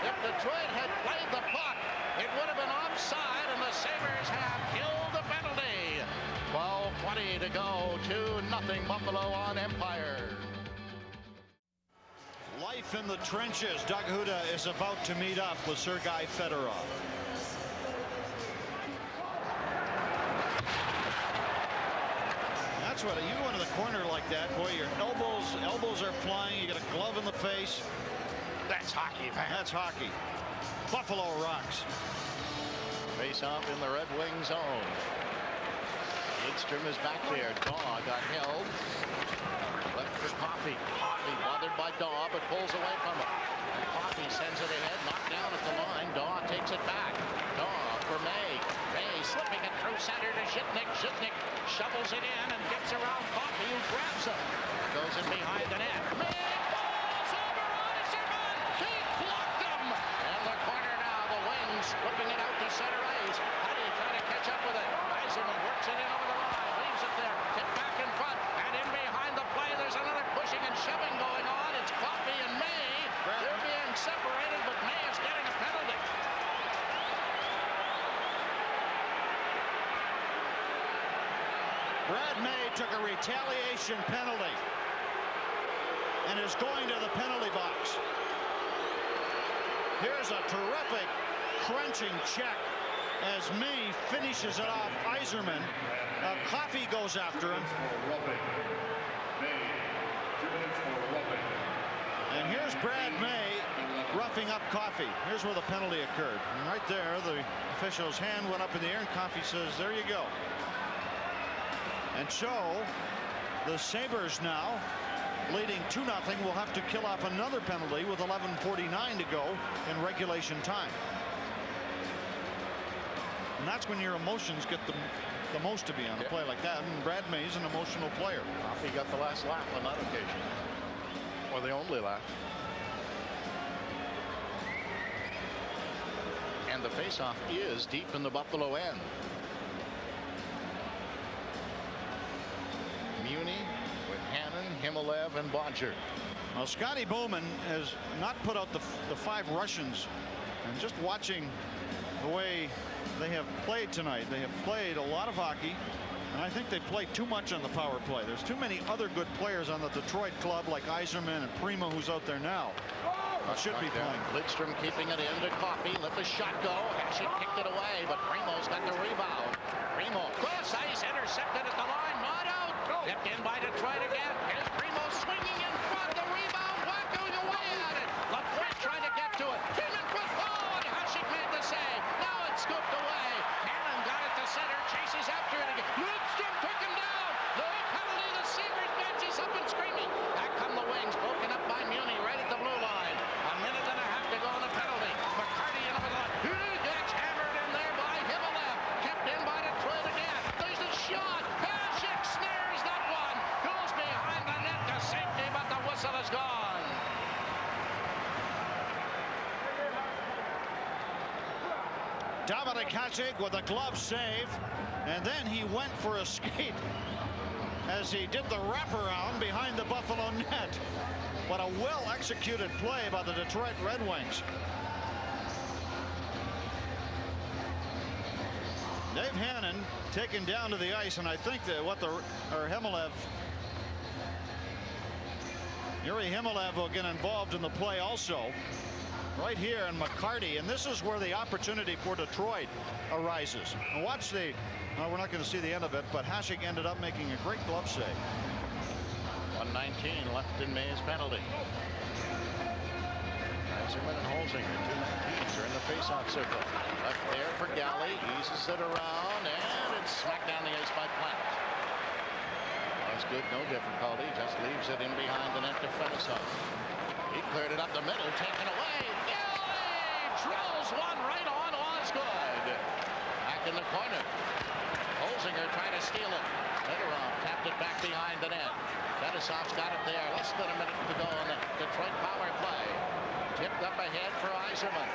If Detroit had played the puck, it would have been offside, and the Sabres have killed the penalty. 12:20 to go. 2-0 Buffalo on Empire. Life in the trenches. Doug Huda is about to meet up with Sergei Federov. that's what you go into the corner like that. Boy, your elbows are flying. You got a glove in the face. That's hockey, man. That's hockey. Buffalo rocks. Face off in the Red Wing zone. Lidstrom is back there. Daw got held. Left for Coffey. Coffey bothered by Daw, but pulls away from him. And Coffey sends it ahead, knocked down at the line. Daw takes it back. Daw for May. May slipping it through center to Zhitnik. Zhitnik shovels it in and gets around Coffey, who grabs him. Goes in behind the net. May falls over on Yzerman. He blocked him. And the corner now. The Wings flipping it out to center ice. Huddy trying to catch up with it. Yzerman works it in over the line. Leaves it there. Tip back in front. And in behind the play, there's another pushing and shoving going on. It's Coffey and May. They're being separated, but May is getting a penalty. Brad May took a retaliation penalty and is going to the penalty box. Here's a terrific crunching check as May finishes it off Yzerman. Coffey goes after him. And here's Brad May roughing up Coffey. Here's where the penalty occurred. And right there, the official's hand went up in the air, and Coffey says, there you go. And so, the Sabres now, leading 2-0, will have to kill off another penalty with 11:49 to go in regulation time. And that's when your emotions get the most to be on a play like that. And Brad May's an emotional player. Coffey got the last laugh on that occasion. Or the only laugh. And the faceoff is deep in the Buffalo end. Muni with Hannon, Himalev, and Bodger. Well, Scotty Bowman has not put out the 5 Russians. And just watching the way they have played tonight, they have played a lot of hockey. And I think they played too much on the power play. There's too many other good players on the Detroit club like Yzerman and Primo, who's out there now. Should be playing. Lidstrom keeping it in to Coffey. Let the shot go. Hasek kicked it away, but Primo's got the rebound. Primo cross ice, intercepted at the line, not out. Tipped in by Detroit again. Here's Primo swinging in front. The rebound, whacking away at it. LaFontaine trying to get to it. Came in front. Oh, and Hasek made the save. Now it's scooped away. Hannon got it to center. Chases after it again. Lidstrom took him down. No penalty. The Sabres bench is up and screaming. Back come the Wings, broken up by Muni right at the blue line. A minute and a half to go on the penalty. McCarty in over the line. He gets hammered in there by Himalev. Kept in by Detroit again. There's the shot. Hasek snares that one. Goes behind the net to safety, but the whistle is gone. Dominik Hasek with a glove save, and then he went for a skate as he did the wraparound behind the Buffalo net. What a well-executed play by the Detroit Red Wings. Dave Hannon taken down to the ice, and I think that Yuri Himalev will get involved in the play also. Right here in McCarty, and this is where the opportunity for Detroit arises. And watch the, well, we're not going to see the end of it, but Hasek ended up making a great glove save. 1:19 left in May's penalty. Yzerman and Holzinger, 2 teams are in the faceoff circle. Left there for Galley, eases it around, and it's smacked down the ice by Platt. That's good, no difficulty, just leaves it in behind the net to Federov. He cleared it up the middle, taken away. Galley drills one right on Osgood. Back in the corner. Holzinger trying to steal it. Federov tapped it back behind the net. Fedosov's got it there. Less than a minute to go on the Detroit power play. Tipped up ahead for Yzerman.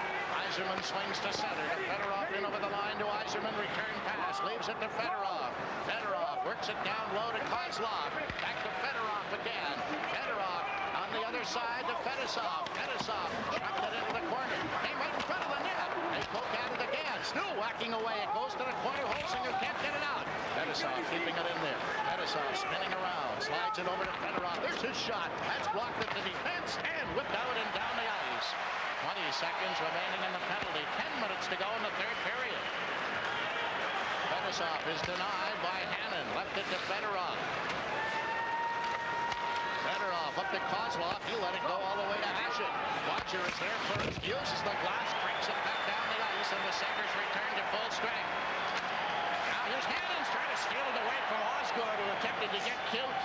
Yzerman swings to center. To Federov in over the line to Yzerman. Return pass. Leaves it to Federov. Federov works it down low to Kozlov. Back to Federov again. Federov on the other side to Fedosov. Fedosov chucked it into the corner. Came right in front of the net. They poke at it again. Still whacking away. It goes to the corner. Holzinger can't get it out. Fedosov keeping it in there. Fedosov spinning around. Slides it over to Federov. There's his shot. That's blocked at the defense and whipped out and down the ice. 20 seconds remaining in the penalty. 10 minutes to go in the third period. Faceoff is denied by Hannon. Left it to Federov. Federov up to Kozlov. He let it go all the way to Hasek. Watcher is there first. Uses the glass. Cranks it back down the ice. And the Sabres return to full strength. Now here's Hannon's trying to steal it away from Osgood, who attempted to get cute.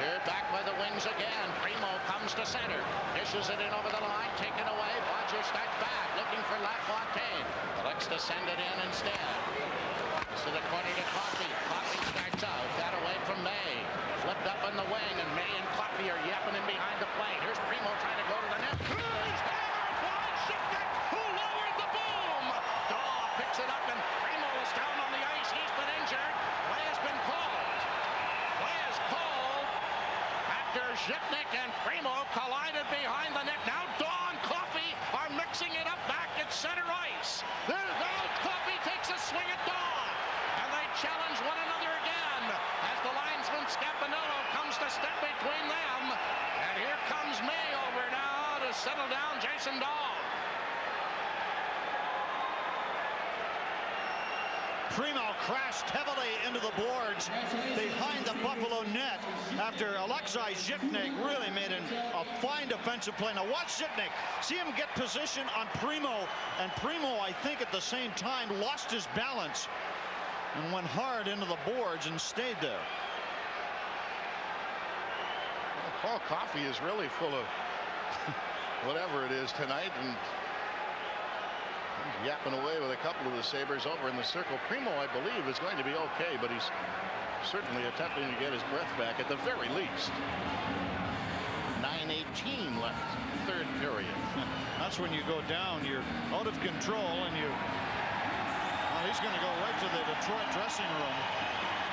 Here back by the wings again. Primo comes to center. Dishes it in over the line. Taken away. Bodger starts back. Looking for LaFontaine. Looks to send it in instead. To the corner to Coffey. Coffey starts out. Got away from May. Flipped up on the wing. And May and Coffey are yapping in behind the plate. Here's Primo trying to go to the net. He's there. Wide Shipnick, who lowered the boom. Daw picks it up. And Primo is down on the ice. He's been injured. Play has been called. Play is called. Shipnick and Primo collided behind the net. Now Daw and Coffey are mixing it up back at center ice. Now Coffey takes a swing at Daw. And they challenge one another again as the linesman Scapinello comes to step between them. And here comes May over now to settle down Jason Daw. Primo crashed heavily into the boards behind the Buffalo net after Alexei Zhipnik really made a fine defensive play. Now watch Zhipnik. See him get position on Primo. And Primo, I think, at the same time lost his balance and went hard into the boards and stayed there. Well, Paul Coffey is really full of whatever it is tonight. And he's yapping away with a couple of the Sabres over in the circle. Primo, I believe, is going to be okay, but he's certainly attempting to get his breath back at the very least. 9:18 left, third period. That's when you go down, you're out of control, and well, he's going to go right to the Detroit dressing room.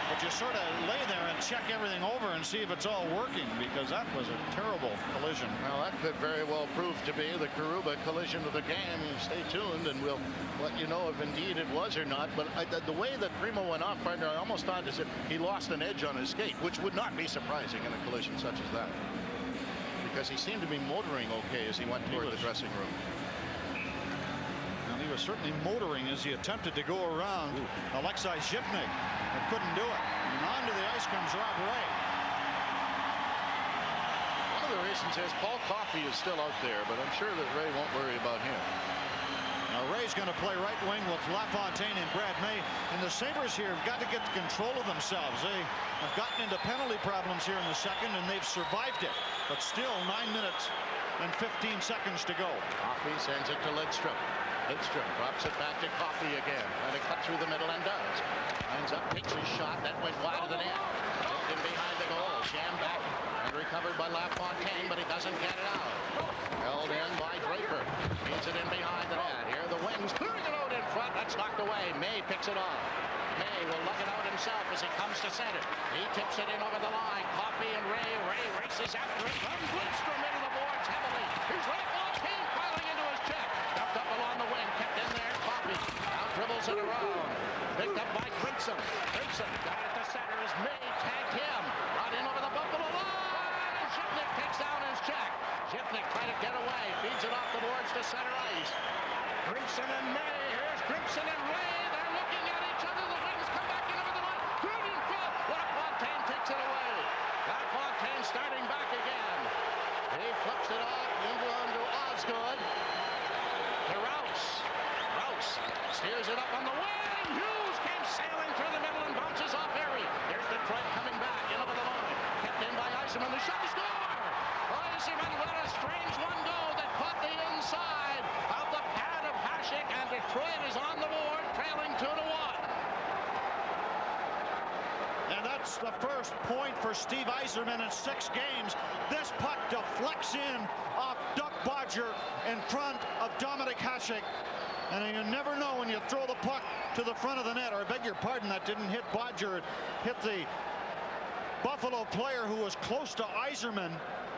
But you sort of lay there and check everything over and see if it's all working, because that was a terrible collision. Well, that could very well prove to be the Karuba collision of the game. Stay tuned, and we'll let you know if indeed it was or not. But the way that Primo went off, partner, I almost thought as if he lost an edge on his skate, which would not be surprising in a collision such as that, because he seemed to be motoring okay as he went toward the dressing room. He was certainly motoring as he attempted to go around Alexei Zhipnik, but couldn't do it. And onto the ice comes Rob Ray. One of the reasons is Paul Coffey is still out there, but I'm sure that Ray won't worry about him. Now Ray's going to play right wing with LaFontaine and Brad May. And the Sabres here have got to get control of themselves. They have gotten into penalty problems here in the second, and they've survived it. But still 9 minutes and 15 seconds to go. Coffey sends it to Lidstrom. Lidstrom drops it back to Coffey again. Trying to cut through the middle and does. Lines up, takes his shot. That went wide of the net. Tipped in behind the goal. Sham back and recovered by LaFontaine, but he doesn't get it out. Held in by Draper. Feeds it in behind the net. Here the wings clearing it out in front. That's knocked away. May picks it off. May will lug it out himself as he comes to center. He tips it in over the line. Coffey and Ray. Ray races after it. Runs Lidstrom into the boards heavily. Here's LaFontaine piling into his check. Dumped up along the wing. Kept in there. Coffey now dribbles it around. Picked up by Grimson. Grimson got it to center as May tagged him. Brought in over the Buffalo line. And Shipnick takes down his check. Shipnick trying to get away. Feeds it off the boards to center ice. Grimson and May. Here's Grimson and Ray. They're looking at each other. The wings come back in over the line. Good in front. LaFontaine takes it away. LaFontaine starting back again. He flips it off into Osgood. To Rouse. Rouse steers it up on the wing. Hughes came sailing through the middle and bounces off Erie. Here's Detroit coming back in over the line. Kept in by Yzerman. The shot is score. Yzerman let a strange one go that caught the inside of the pad of Hasek, and Detroit is on the board, trailing 2-1. And that's the first point for Steve Yzerman in 6 games. This puck deflects in off Doug Bodger in front of Dominik Hasek. And you never know when you throw the puck to the front of the net. Or I beg your pardon, that didn't hit Bodger. It hit the Buffalo player who was close to Yzerman.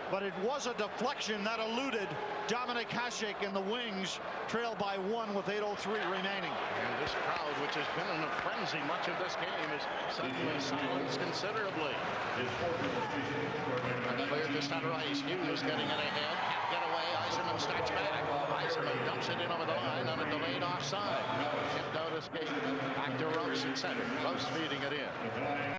But it was a deflection that eluded Dominik Hasek, in the wings trailed by 1 with 8:03 remaining. And this crowd, which has been in a frenzy much of this game, is suddenly silenced considerably. Cleared to center ice. Hughes getting it ahead. Can't get away. Yzerman starts back. Yzerman dumps it in over the line on a delayed offside. Tipped out escape. Back to Rose at center. Rose feeding it in.